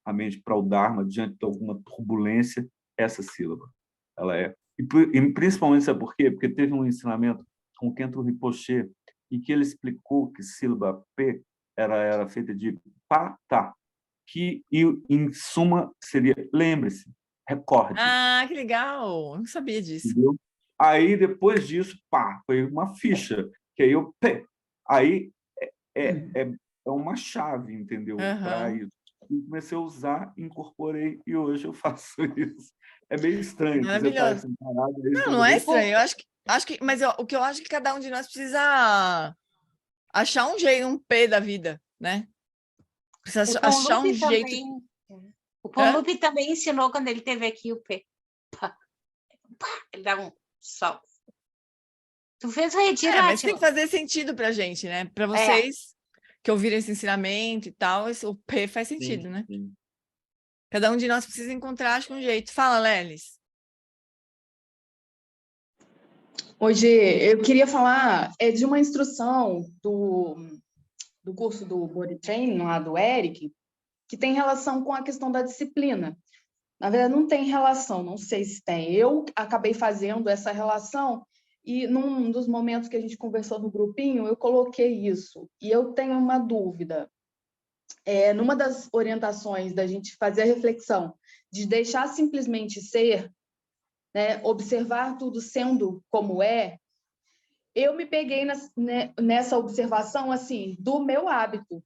a mente, para o Dharma, diante de alguma turbulência, essa sílaba. Ela é. E principalmente, sabe por quê? Porque teve um ensinamento com o Khenpo Rinpoche, e que ele explicou que sílaba P era feita de pata, que, em suma, seria lembre-se, recorde. Ah, que legal! Não sabia disso. Entendeu? Aí, depois disso, foi uma ficha, que aí eu... Aí é uma chave, entendeu? Para isso. E comecei a usar, incorporei, e hoje eu faço isso. É meio estranho. Maravilhoso. Não é estranho. Eu acho que, mas o que eu acho é que cada um de nós precisa achar um jeito, um P da vida, né? Precisa achar um jeito. O Ponlupi também ensinou quando ele teve aqui o P. Ele dá um sol. Tu fez o retiro, mas tem que fazer sentido pra gente, né? Para vocês que ouviram esse ensinamento e tal, o P faz sentido, né? Sim. Cada um de nós precisa encontrar, acho que um jeito. Fala, Lelis. Hoje eu queria falar de uma instrução do curso do Body Training, lá do Eric, que tem relação com a questão da disciplina. Na verdade, não tem relação, não sei se tem. Eu acabei fazendo essa relação e num dos momentos que a gente conversou no grupinho, eu coloquei isso. E eu tenho uma dúvida. Numa das orientações da gente fazer a reflexão, de deixar simplesmente ser, né, observar tudo sendo como é, eu me peguei nessa observação assim, do meu hábito.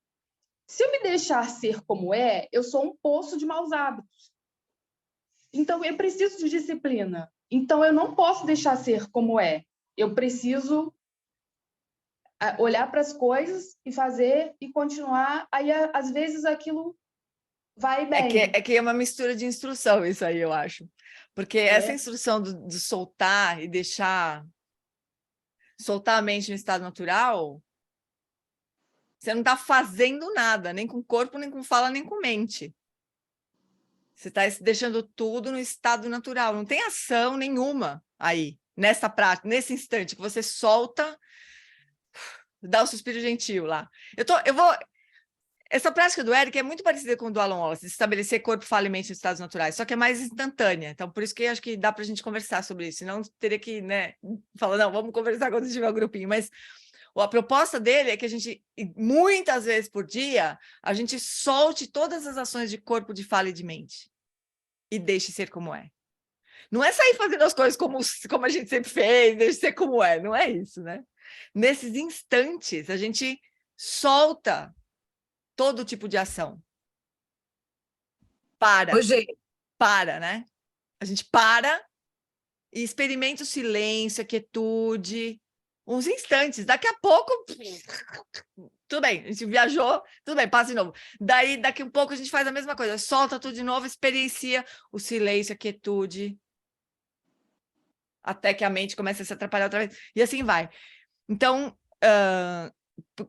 Se eu me deixar ser como é, eu sou um poço de maus hábitos. Então, eu preciso de disciplina. Então, eu não posso deixar ser como é. Eu preciso olhar para as coisas e fazer e continuar. Aí, às vezes, aquilo vai bem. É que é uma mistura de instrução isso aí, eu acho. Porque essa instrução de soltar e soltar a mente no estado natural, você não está fazendo nada, nem com corpo, nem com fala, nem com mente. Você está deixando tudo no estado natural. Não tem ação nenhuma aí, nessa prática, nesse instante que você solta, dá o suspiro gentil lá. Essa prática do Eric é muito parecida com o do Alan Wallace, de estabelecer corpo, fala e mente nos estados naturais, só que é mais instantânea. Então, por isso que eu acho que dá para a gente conversar sobre isso. Senão, teria que, né, falar, não, vamos conversar quando tiver o grupinho. Mas a proposta dele é que a gente, muitas vezes por dia, a gente solte todas as ações de corpo, de fala e de mente. E deixe ser como é. Não é sair fazendo as coisas como a gente sempre fez, deixe ser como é. Não é isso, né? Nesses instantes, a gente solta todo tipo de ação. Para, né? A gente para e experimenta o silêncio, a quietude, uns instantes. Daqui a pouco, tudo bem, a gente viajou, tudo bem, passa de novo. Daí, daqui a pouco, a gente faz a mesma coisa, solta tudo de novo, experiencia o silêncio, a quietude, até que a mente comece a se atrapalhar outra vez, e assim vai. Então,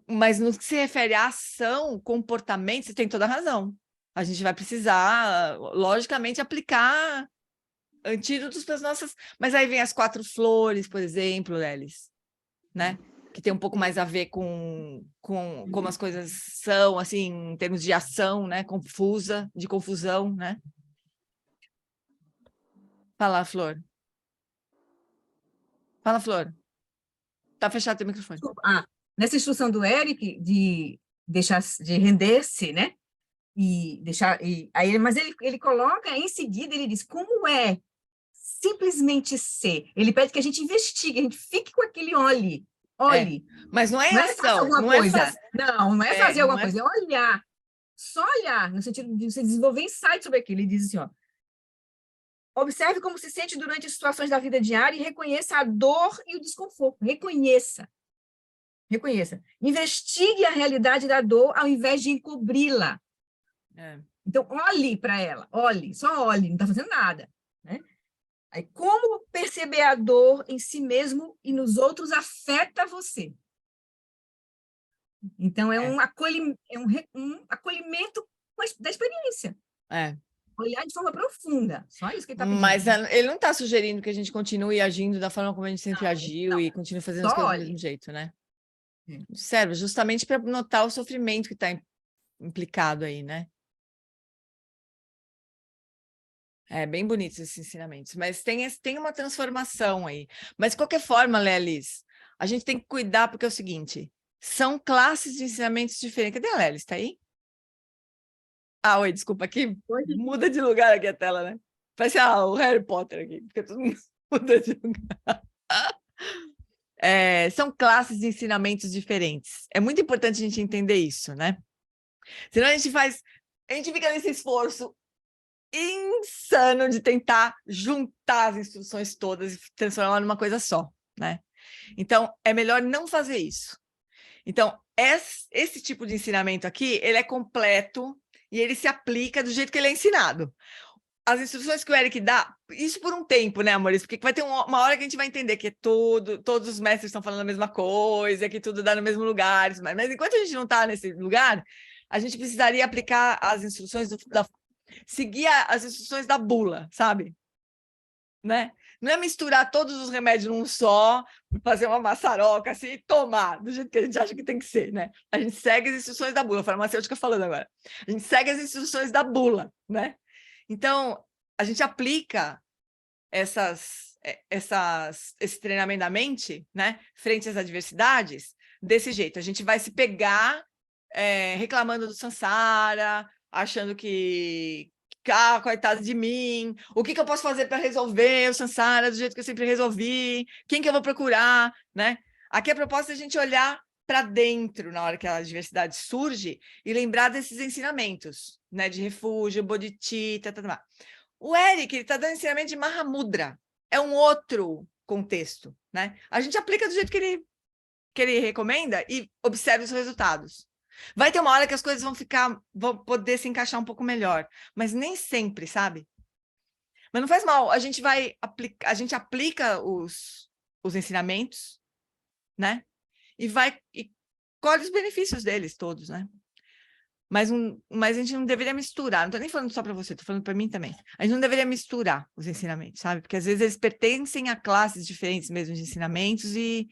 mas no que se refere à ação, comportamento, você tem toda a razão. A gente vai precisar, logicamente, aplicar antídotos para as nossas... Mas aí vem as 4 flores, por exemplo, Lelis, né? Que tem um pouco mais a ver com como as coisas são, assim, em termos de ação, né? De confusão, né? Fala, Flor. Fala, Flor. Tá fechado teu microfone. Nessa instrução do Eric de render-se, né? Mas ele coloca em seguida, ele diz como é simplesmente ser. Ele pede que a gente investigue, a gente fique com aquele olhe. Mas não é ação, fazer alguma coisa. Não é fazer alguma coisa, é olhar. Só olhar, no sentido de você desenvolver insight sobre aquilo. Ele diz assim, ó, observe como se sente durante as situações da vida diária e reconheça a dor e o desconforto. Reconheça. Investigue a realidade da dor ao invés de encobri-la. Então, olhe para ela. Só olhe, não está fazendo nada. Né? Aí, como perceber a dor em si mesmo e nos outros afeta você? Então, é um acolhimento da experiência. Olhar de forma profunda. Só isso que ele está pedindo. Mas ele não está sugerindo que a gente continue agindo da forma como a gente sempre agiu e continue fazendo as coisas do mesmo jeito, né? Serve justamente para notar o sofrimento que está implicado aí, né? É bem bonito esses ensinamentos, mas tem uma transformação aí. Mas, de qualquer forma, Lelis, a gente tem que cuidar, porque é o seguinte, são classes de ensinamentos diferentes. Cadê a Lelis? Está aí? Oi, desculpa, aqui muda de lugar aqui a tela, né? Parece o Harry Potter aqui, porque todo mundo muda de lugar. São classes de ensinamentos diferentes. É muito importante a gente entender isso, né? Senão a gente fica nesse esforço insano de tentar juntar as instruções todas e transformar numa coisa só, né? Então, é melhor não fazer isso. Então, esse tipo de ensinamento aqui, ele é completo e ele se aplica do jeito que ele é ensinado. As instruções que o Eric dá, isso por um tempo, né, amores? Porque vai ter uma hora que a gente vai entender que todos os mestres estão falando a mesma coisa, que tudo dá no mesmo lugar. Mas enquanto a gente não está nesse lugar, a gente precisaria aplicar as instruções, seguir as instruções da bula, sabe? Né? Não é misturar todos os remédios num só, fazer uma maçaroca assim e tomar, do jeito que a gente acha que tem que ser, né? A gente segue as instruções da bula, a farmacêutica falando agora. A gente segue as instruções da bula, né? Então, a gente aplica esse treinamento da mente, né, frente às adversidades, desse jeito. A gente vai se pegar reclamando do Sansara, achando que coitado de mim, o que eu posso fazer para resolver o Sansara do jeito que eu sempre resolvi, quem que eu vou procurar, né? Aqui a proposta é a gente olhar para dentro na hora que a adversidade surge e lembrar desses ensinamentos, né, de refúgio, bodhicitta, O Eric, ele está dando ensinamento de Mahamudra, é um outro contexto, né? A gente aplica do jeito que ele recomenda e observa os resultados. Vai ter uma hora que as coisas vão poder se encaixar um pouco melhor, mas nem sempre, sabe? Mas não faz mal, a gente aplica os ensinamentos, né? E colhe os benefícios deles todos, né? Mas a gente não deveria misturar, não estou nem falando só para você, estou falando para mim também. A gente não deveria misturar os ensinamentos, sabe? Porque às vezes eles pertencem a classes diferentes mesmo de ensinamentos e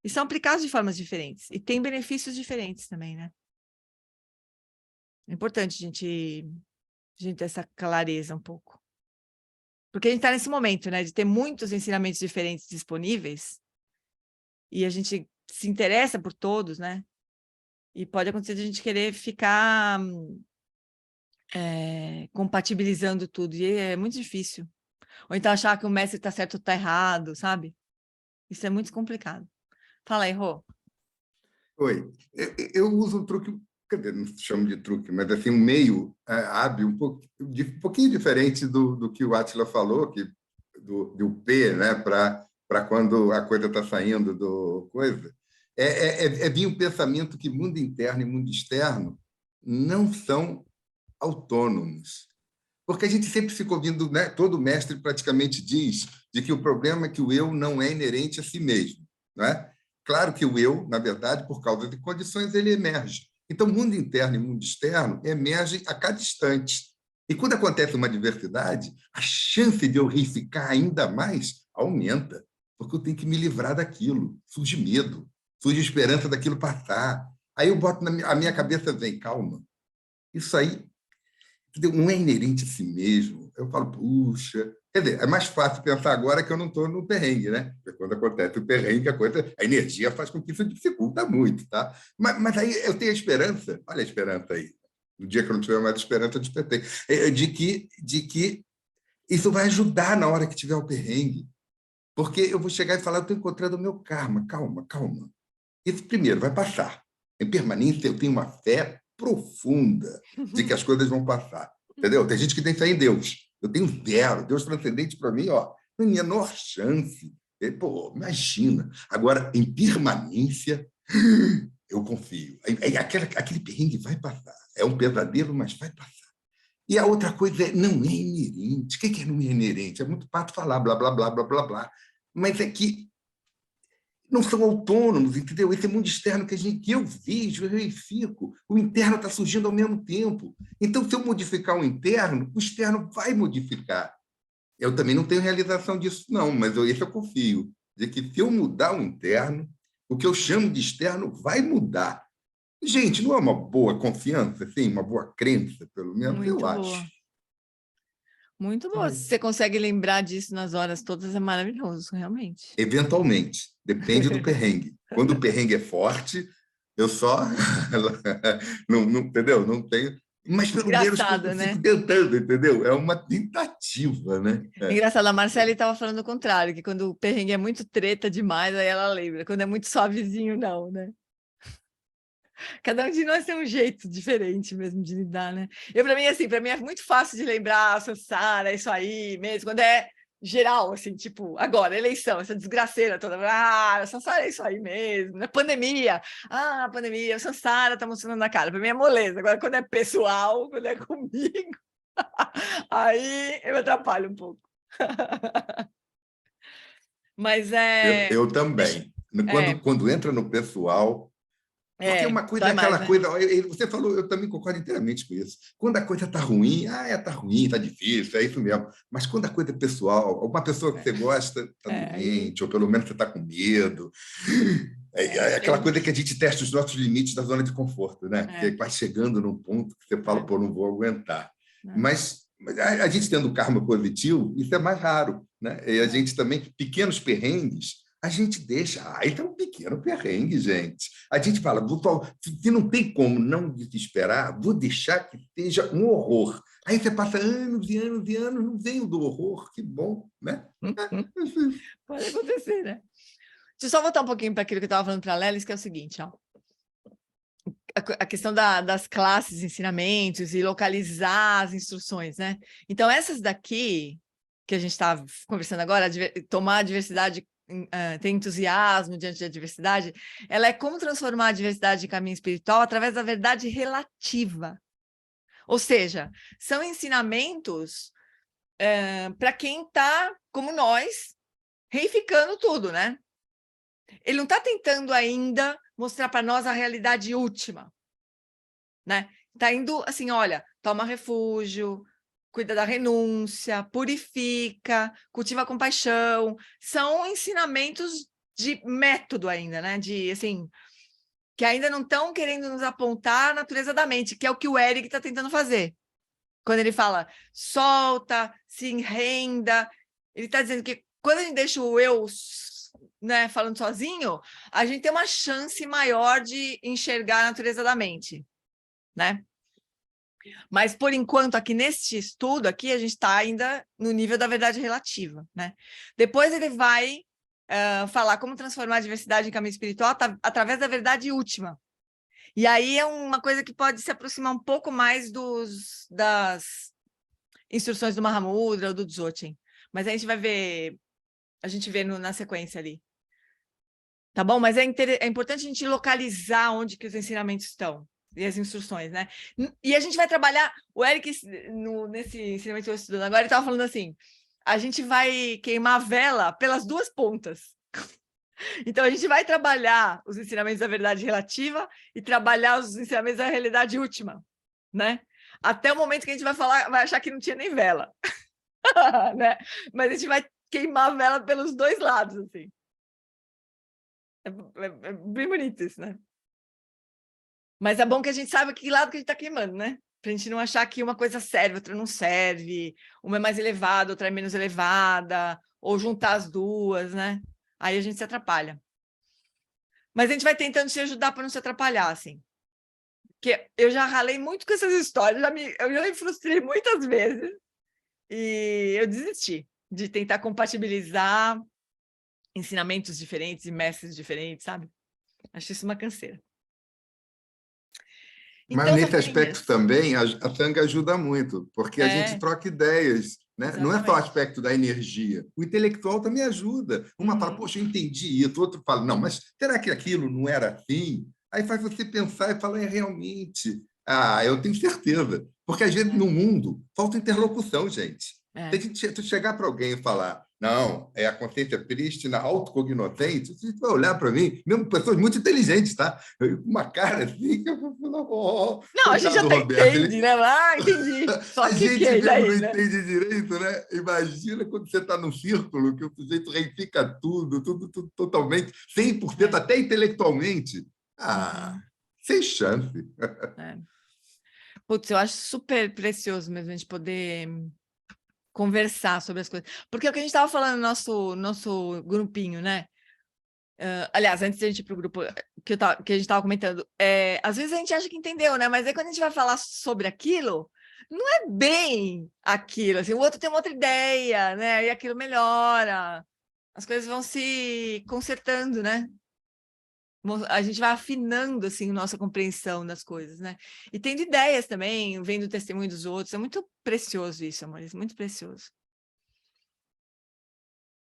são aplicados de formas diferentes. E tem benefícios diferentes também, né? É importante a gente ter essa clareza um pouco. Porque a gente está nesse momento, né, de ter muitos ensinamentos diferentes disponíveis e a gente se interessa por todos, né? E pode acontecer de a gente querer ficar compatibilizando tudo, e é muito difícil. Ou então achar que o mestre está certo ou está errado, sabe? Isso é muito complicado. Fala aí, Rô. Oi. Eu uso um truque, quer dizer, não chamo de truque, mas assim, um meio hábil, um pouquinho diferente do que o Átila falou, do P, né, para quando a coisa está saindo do coisa. É vir um pensamento que mundo interno e mundo externo não são autônomos. Porque a gente sempre fica ouvindo, né, todo mestre praticamente diz de que o problema é que o eu não é inerente a si mesmo. Não é? Claro que o eu, na verdade, por causa de condições, ele emerge. Então, mundo interno e mundo externo emergem a cada instante. E quando acontece uma adversidade, a chance de eu reificar ainda mais aumenta, porque eu tenho que me livrar daquilo. Surge medo, surge esperança daquilo passar. Aí eu boto a minha cabeça, vem, calma. Isso aí não é inerente a si mesmo. Eu falo, puxa... Quer dizer, é mais fácil pensar agora que eu não estou no perrengue, né? Porque quando acontece o perrengue, a energia faz com que isso dificulta muito, tá? Mas aí eu tenho a esperança, olha a esperança aí, no dia que eu não tiver mais esperança, eu despertei, de que isso vai ajudar na hora que tiver o perrengue. Porque eu vou chegar e falar, eu estou encontrando o meu karma, calma. Isso primeiro vai passar. Em permanência, eu tenho uma fé profunda de que as coisas vão passar. Entendeu? Tem gente que tem fé em Deus. Eu tenho zero. Deus transcendente para mim, ó, não tem a menor chance. Pô, imagina. Agora, em permanência, eu confio. Aquele perrengue vai passar. É um pesadelo, mas vai passar. E a outra coisa não é inerente. O que não é inerente? É muito pato falar, blá, blá, blá, blá, blá, blá. Mas é que não são autônomos, entendeu? Esse mundo externo que eu vejo, eu verifico. O interno está surgindo ao mesmo tempo. Então, se eu modificar o interno, o externo vai modificar. Eu também não tenho realização disso, não, mas eu confio. De que se eu mudar o interno, o que eu chamo de externo vai mudar. Gente, não é uma boa confiança, assim, uma boa crença, pelo menos, Muito eu boa. acho. Muito boa. Se você consegue lembrar disso nas horas todas, é maravilhoso, realmente. Eventualmente, depende do perrengue. Quando o perrengue é forte, eu só... não, entendeu? Não tenho... Mas pelo menos eu fico tentando, entendeu? É uma tentativa, né? Engraçado, a Marcela estava falando o contrário, que quando o perrengue é muito treta demais, aí ela lembra. Quando é muito suavezinho, não, né? Cada um de nós tem um jeito diferente mesmo de lidar, né? Para mim é muito fácil de lembrar, Sansara, isso aí mesmo, quando é geral, assim, tipo, agora, eleição, essa desgraceira toda, Sansara é isso aí mesmo, né? Pandemia, pandemia, Sansara tá mostrando na cara, para mim é moleza. Agora, quando é pessoal, quando é comigo, aí eu atrapalho um pouco. Mas Eu também. Quando entra no pessoal... Porque uma coisa é aquela coisa... Você falou, eu também concordo inteiramente com isso. Quando a coisa está ruim, está ruim, está difícil, é isso mesmo. Mas quando a coisa é pessoal, alguma pessoa que você gosta está doente, ou pelo menos você está com medo... É aquela coisa que a gente testa os nossos limites da zona de conforto, né? Porque vai chegando num ponto que você fala, pô, não vou aguentar. Mas a gente tendo karma positivo, isso é mais raro, né? E a gente também, pequenos perrengues, a gente deixa, isso é um pequeno perrengue, gente. A gente fala, se não tem como não desesperar, vou deixar que seja um horror. Aí você passa anos e anos e anos, não vem do horror, que bom, né? Pode acontecer, né? Deixa eu só voltar um pouquinho para aquilo que eu estava falando para a Lelis, que é o seguinte, ó. A questão das classes, ensinamentos e localizar as instruções, né? Então, essas daqui, que a gente está conversando agora, tomar a diversidade, ter entusiasmo diante da diversidade, ela é como transformar a diversidade em caminho espiritual através da verdade relativa. Ou seja, são ensinamentos para quem está, como nós, reificando tudo, né? Ele não está tentando ainda mostrar para nós a realidade última, né? Está indo assim, olha, toma refúgio, cuida da renúncia, purifica, cultiva compaixão. São ensinamentos de método ainda, né? De, assim, que ainda não estão querendo nos apontar a natureza da mente, que é o que o Eric está tentando fazer. Quando ele fala, solta, se renda, ele está dizendo que quando a gente deixa o eu, né, falando sozinho, a gente tem uma chance maior de enxergar a natureza da mente, né? Mas, por enquanto, aqui neste estudo, aqui a gente está ainda no nível da verdade relativa, né? Depois ele vai falar como transformar a diversidade em caminho espiritual através da verdade última. E aí é uma coisa que pode se aproximar um pouco mais das instruções do Mahamudra ou do Dzogchen. Mas a gente vai ver, a gente vê na sequência ali. Tá bom? Mas é importante a gente localizar onde que os ensinamentos estão. E as instruções, né? E a gente vai trabalhar... O Eric, nesse ensinamento que eu estou estudando agora, ele estava falando assim, a gente vai queimar a vela pelas duas pontas. Então, a gente vai trabalhar os ensinamentos da verdade relativa e trabalhar os ensinamentos da realidade última, né? Até o momento que a gente vai achar que não tinha nem vela. Né? Mas a gente vai queimar a vela pelos dois lados, assim. É bem bonito isso, né? Mas é bom que a gente saiba que lado que a gente está queimando, né? Para a gente não achar que uma coisa serve, outra não serve, uma é mais elevada, outra é menos elevada, ou juntar as duas, né? Aí a gente se atrapalha. Mas a gente vai tentando se ajudar para não se atrapalhar, assim. Porque eu já ralei muito com essas histórias, eu já me frustrei muitas vezes e eu desisti de tentar compatibilizar ensinamentos diferentes e mestres diferentes, sabe? Acho isso uma canseira. Mas Então, nesse aspecto também, a Sangha ajuda muito, porque a gente troca ideias, né? Não é só o aspecto da energia. O intelectual também ajuda. Uma fala, poxa, eu entendi isso. O outro fala, não, mas será que aquilo não era assim? Aí faz você pensar e falar, realmente. Ah, eu tenho certeza. Porque às vezes no mundo falta interlocução, gente. Se tu chegar para alguém e falar, não, é a consciência prístina, autocognoscente, você vai olhar para mim, mesmo pessoas muito inteligentes, tá? Uma cara assim, que eu vou falar, não, a gente até Roberto, entende, né? Ah, entendi. Só a gente mesmo daí, não né? entende direito, né? Imagina quando você está num círculo, que o sujeito reifica tudo totalmente, 100%, até intelectualmente. Ah, sem chance. Putz, eu acho super precioso mesmo a gente poder conversar sobre as coisas. Porque é o que a gente estava falando no nosso grupinho, né? Aliás, antes de a gente ir para o grupo que a gente estava comentando, às vezes a gente acha que entendeu, né? Mas aí quando a gente vai falar sobre aquilo, não é bem aquilo, assim, o outro tem uma outra ideia, né? E aquilo melhora. As coisas vão se consertando, né? A gente vai afinando, assim, nossa compreensão das coisas, né? E tendo ideias também, vendo o testemunho dos outros. É muito precioso isso, amores, muito precioso.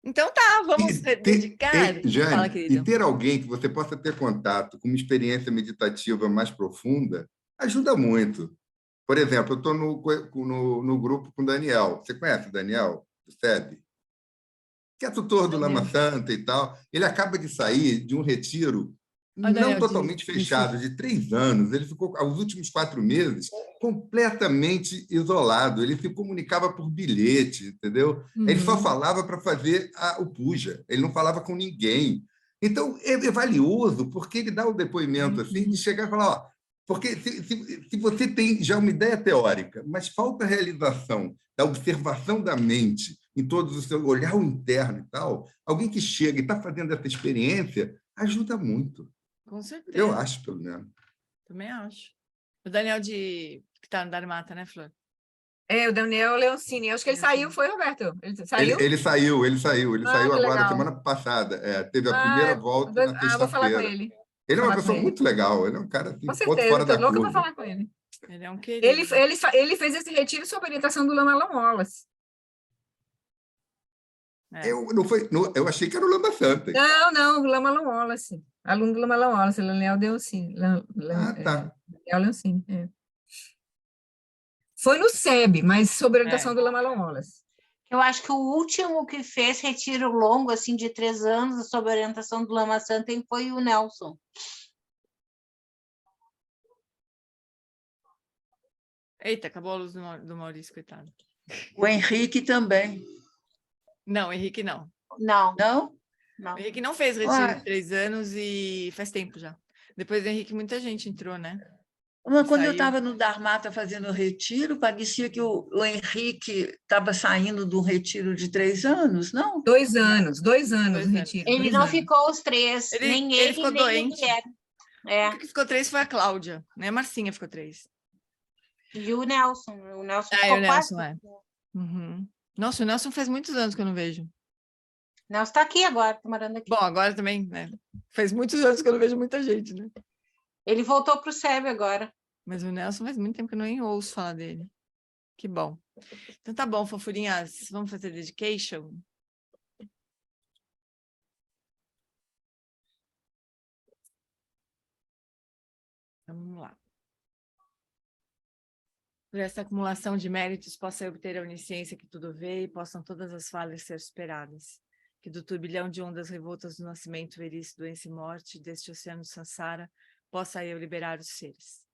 Então tá, vamos dedicar. Jane, e ter alguém que você possa ter contato com uma experiência meditativa mais profunda ajuda muito. Por exemplo, eu estou no grupo com o Daniel. Você conhece o Daniel, do SEB? Que é tutor do Lama Santa e tal. Ele acaba de sair de um retiro não totalmente fechado, de 3 anos. Ele ficou, os últimos 4 meses, completamente isolado. Ele se comunicava por bilhete, entendeu? Ele só falava para fazer o puja. Ele não falava com ninguém. Então, é valioso, porque ele dá o depoimento assim, de chegar e falar, ó, porque se você tem já uma ideia teórica, mas falta a realização da observação da mente em todos os seus, olhar o interno e tal, alguém que chega e está fazendo essa experiência ajuda muito. Com certeza. Eu acho, pelo menos. Também acho. O Daniel que está no Dharmata, né, Flor? O Daniel Leoncini. Acho que ele saiu, foi, Roberto? Ele saiu? Ele saiu. Ele saiu agora, legal. Semana passada. Teve a primeira volta na sexta-feira. Vou falar com ele. Ele é uma pessoa muito legal. Ele é um cara assim, com certeza, fora da curva. Louca para falar com ele. Ele é um querido. Ele fez esse retiro sob orientação do Lama Wallace. Eu achei que era o Lama Santa. Não, o Lama Wallace. Aluno do Lama Wallace, Daniel Leoncini. Tá. Daniel Leoncini, Foi no SEB, mas sob orientação do Lama Wallace. Eu acho que o último que fez retiro longo, assim, de 3 anos, sob orientação do Lama Santa, foi o Nelson. Eita, acabou a luz do Maurício, coitado. O Henrique também. Não, o Henrique não. Não. Não? O Henrique não fez retiro de 3 anos e faz tempo já. Depois do Henrique, muita gente entrou, né? Quando eu Saiu. estava no Dharmata fazendo retiro, parecia que o Henrique estava saindo de um retiro de 3 anos, não? 2 anos, 2 anos 2 no anos. retiro. Ele 2 não anos. ficou os 3, Ele nem ele, ficou nem doente. a mulher. O É. único que ficou 3 foi a Cláudia, né? A Marcinha ficou 3. E o Nelson. O Nelson Ah, ficou e o Nelson, 4. Uhum. Nossa, o Nelson faz muitos anos que eu não vejo. O Nelson está aqui agora, tá morando aqui. Bom, agora também, né? Faz muitos anos que eu não vejo muita gente, né? Ele voltou para o SEB agora. Mas o Nelson faz muito tempo que eu nem ouço falar dele. Que bom. Então tá bom, fofurinhas. Vamos fazer dedication? Então, vamos lá. Por essa acumulação de méritos, possa eu obter a onisciência que tudo vê e possam todas as falhas ser superadas. Que do turbilhão de ondas revoltas do nascimento, velhice, doença e morte, deste oceano Sansara, possa eu liberar os seres.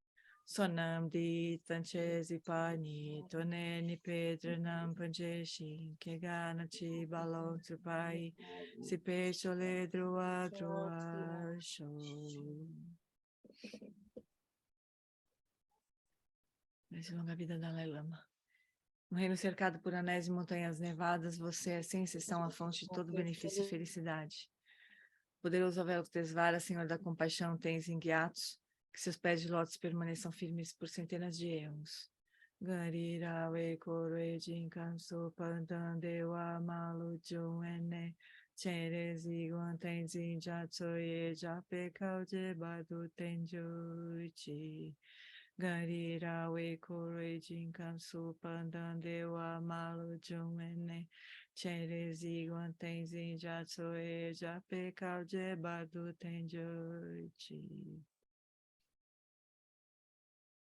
Sonam di tanchesi pani, toneni pedranam panjeshi, kegana chi balon trupai, si pecho le drua show. Mais longa vida da Dalai Lama. No reino cercado por anéis e montanhas nevadas, você é sem exceção a fonte de todo benefício e felicidade. Poderoso Avalokitesvara, Senhor da compaixão, Tenzin Gyatso, que seus pés de lótus permaneçam firmes por centenas de eons. Garira we korwe jinkanso pandandewa malu juene cherezi guantenzin jatsoye japekau jebadu tenjuchi. Garira we korwe jinkanso pandandewa malu juene cherezi guantenzin jatsoye japekau jebadu tenjuchi.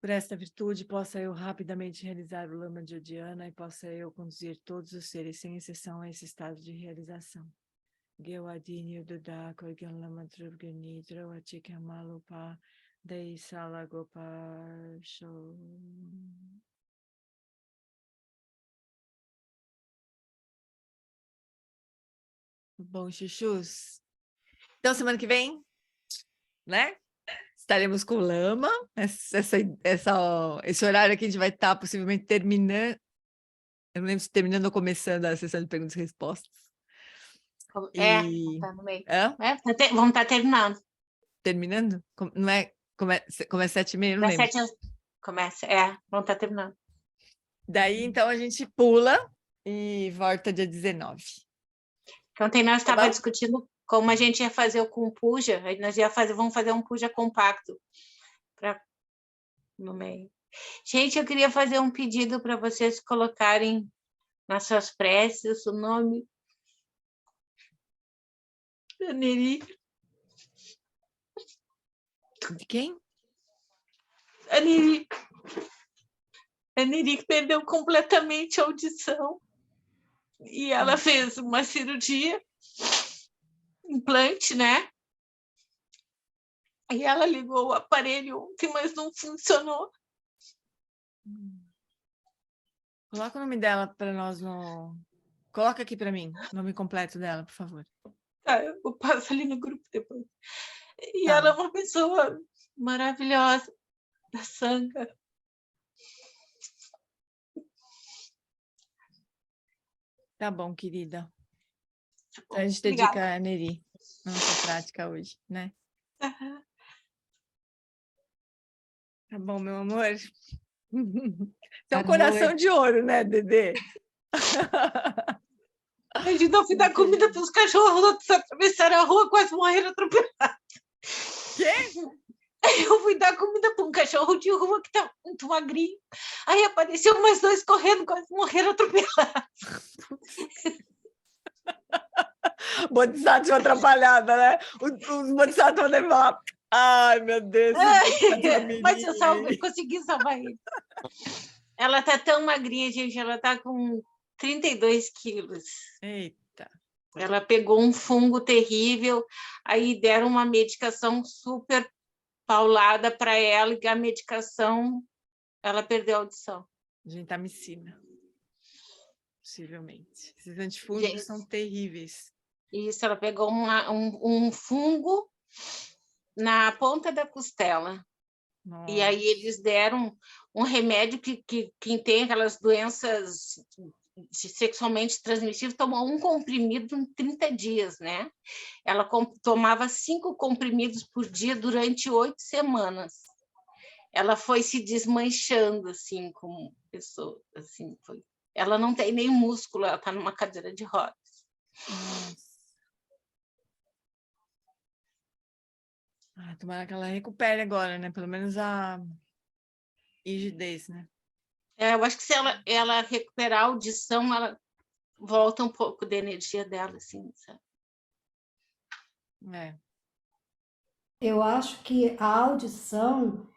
Por esta virtude, possa eu rapidamente realizar o Lama de Odiana e possa eu conduzir todos os seres, sem exceção, a esse estado de realização. Gewadini Ududako Gyan Lama Drupgani Drawachika Malupa Dei Salagopar Show. Bom, chuchus. Então, semana que vem, né? Estaremos com o Lama, esse horário aqui a gente vai estar possivelmente terminando, eu não lembro se terminando ou começando a sessão de perguntas e respostas. Tá no meio. Vamos estar terminando. Terminando? Não é? Começa 7h30, não lembro. Começa, vamos estar terminando. Daí, então, a gente pula e volta dia 19. Ontem nós estávamos discutindo como a gente ia fazer o com puja, aí nós vamos fazer um puja compacto no meio. Gente, eu queria fazer um pedido para vocês colocarem nas suas preces o nome da Neri. De quem? A Neri. A Neri perdeu completamente a audição e ela fez uma cirurgia, implante, né? E ela ligou o aparelho ontem, mas não funcionou. Coloca o nome dela para nós no... Coloca aqui para mim, o nome completo dela, por favor. Tá, eu passo ali no grupo depois. E ela é uma pessoa maravilhosa, da Sangha. Tá bom, querida. Então, a gente dedica a Neri na nossa prática hoje, né? Uhum. Tá bom, meu amor? Tem um coração de ouro, né, Dedê? A gente não fui dar comida para os cachorros, atravessaram a rua, quase morreram atropelados. Quê? Eu fui dar comida para um cachorro de rua que estava muito magrinho. Aí apareceu mais 2 correndo, quase morreram atropelados. Bodhisattva atrapalhada, né? Os Bodhisattvas devem falar, ai, meu Deus. Mas eu consegui salvar ele. Ela tá tão magrinha, gente, ela tá com 32 quilos. Eita. Ela pegou um fungo terrível, aí deram uma medicação super paulada para ela, e a medicação, ela perdeu a audição. Gentamicina. Possivelmente. Esses antifúngicos são terríveis. Isso, ela pegou um fungo na ponta da costela. Nossa. E aí eles deram um remédio que quem tem aquelas doenças sexualmente transmissíveis tomou um comprimido em 30 dias, né? Ela tomava 5 comprimidos por dia durante 8 semanas. Ela foi se desmanchando, assim, como pessoa, assim, foi. Ela não tem nem músculo, ela está numa cadeira de rodas. Nossa. Tomara que ela recupere agora, né? Pelo menos a rigidez, né? Eu acho que se ela recuperar a audição, ela volta um pouco da energia dela, assim, sabe? Eu acho que a audição,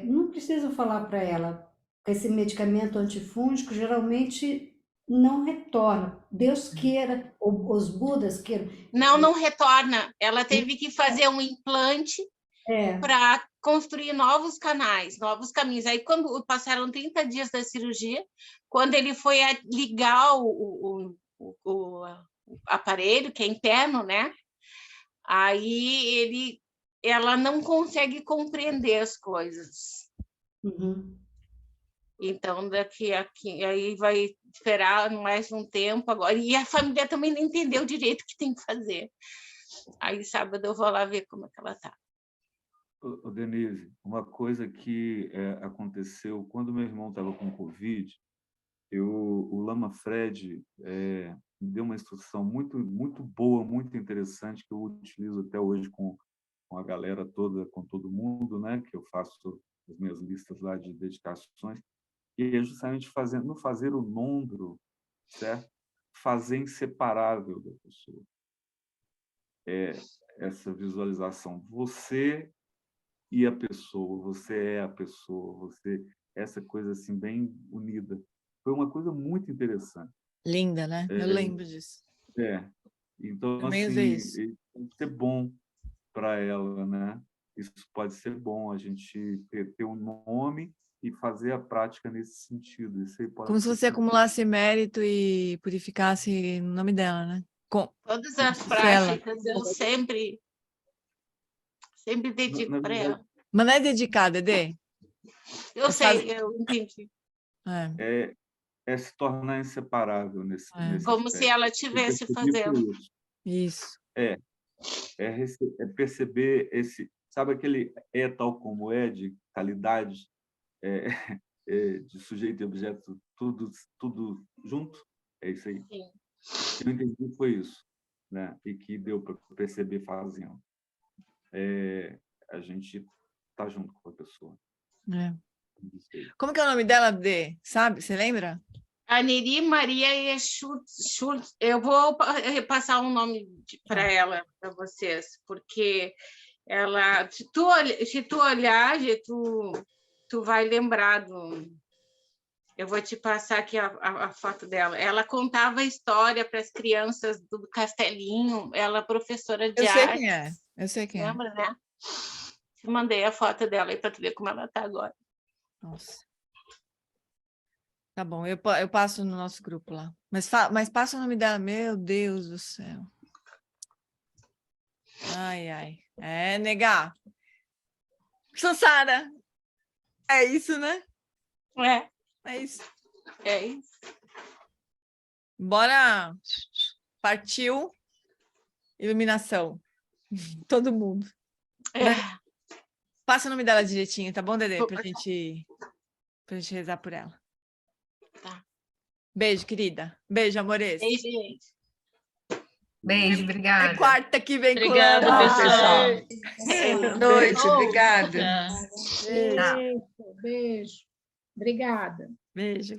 não preciso falar para ela, esse medicamento antifúngico geralmente não retorna. Deus queira, ou os Budas queiram. Não retorna. Ela teve que fazer um implante para construir novos canais, novos caminhos. Aí, quando passaram 30 dias da cirurgia, quando ele foi ligar o aparelho, que é interno, né? Aí ela não consegue compreender as coisas. Uhum. Então, aí vai esperar mais um tempo agora. E a família também não entendeu direito o que tem que fazer. Aí, sábado, eu vou lá ver como é que ela está. Denise, uma coisa que aconteceu quando meu irmão estava com Covid, o Lama Fred me deu uma instrução muito, muito boa, muito interessante, que eu utilizo até hoje com a galera toda, com todo mundo, né? Que eu faço as minhas listas lá de dedicações, e é justamente não fazer o nombro, certo? Fazer inseparável da pessoa. Essa visualização. Você e a pessoa, você é a pessoa, essa coisa assim bem unida. Foi uma coisa muito interessante. Linda, né? Eu lembro disso. Então, também assim, isso. pode ser bom para ela, né? Isso pode ser bom, a gente ter um nome e fazer a prática nesse sentido. Isso aí pode Como se você acumulasse mérito e purificasse no nome dela, né? Todas as práticas eu sempre dedico para ela. Mas não é dedicada, Dê? Eu sei, eu entendi. É se tornar inseparável nesse como aspecto. Se ela estivesse fazendo. Isso. É perceber esse... Sabe aquele tal como de qualidade, de sujeito e objeto, tudo junto? É isso aí. Sim. O que eu entendi foi isso, né? E que deu para perceber fazendo. A gente está junto com a pessoa. Como que é o nome dela, Dê? Sabe? Você lembra? Aneri Maria Schultz. Eu vou repassar um nome para ela, para vocês, porque ela, se tu olhar, tu vai lembrar do... Eu vou te passar aqui a foto dela. Ela contava história para as crianças do Castelinho. Ela é professora de arte. Eu sei quem é. Lembra, né? Te mandei a foto dela aí para tu ver como ela está agora. Nossa. Tá bom, eu passo no nosso grupo lá. Mas passa o nome dela. Meu Deus do céu. Ai. Negar. Sansara. É isso, né? É isso. É isso. Bora. Partiu. Iluminação. Todo mundo. Passa o nome dela direitinho, tá bom, Dedê? Pra gente rezar por ela. Tá. Beijo, querida. Beijo, amores. Beijo, gente. Beijo, obrigada. É quarta que vem. Obrigada, pessoal. Boa noite, obrigada. Beijo. Obrigada. Beijo.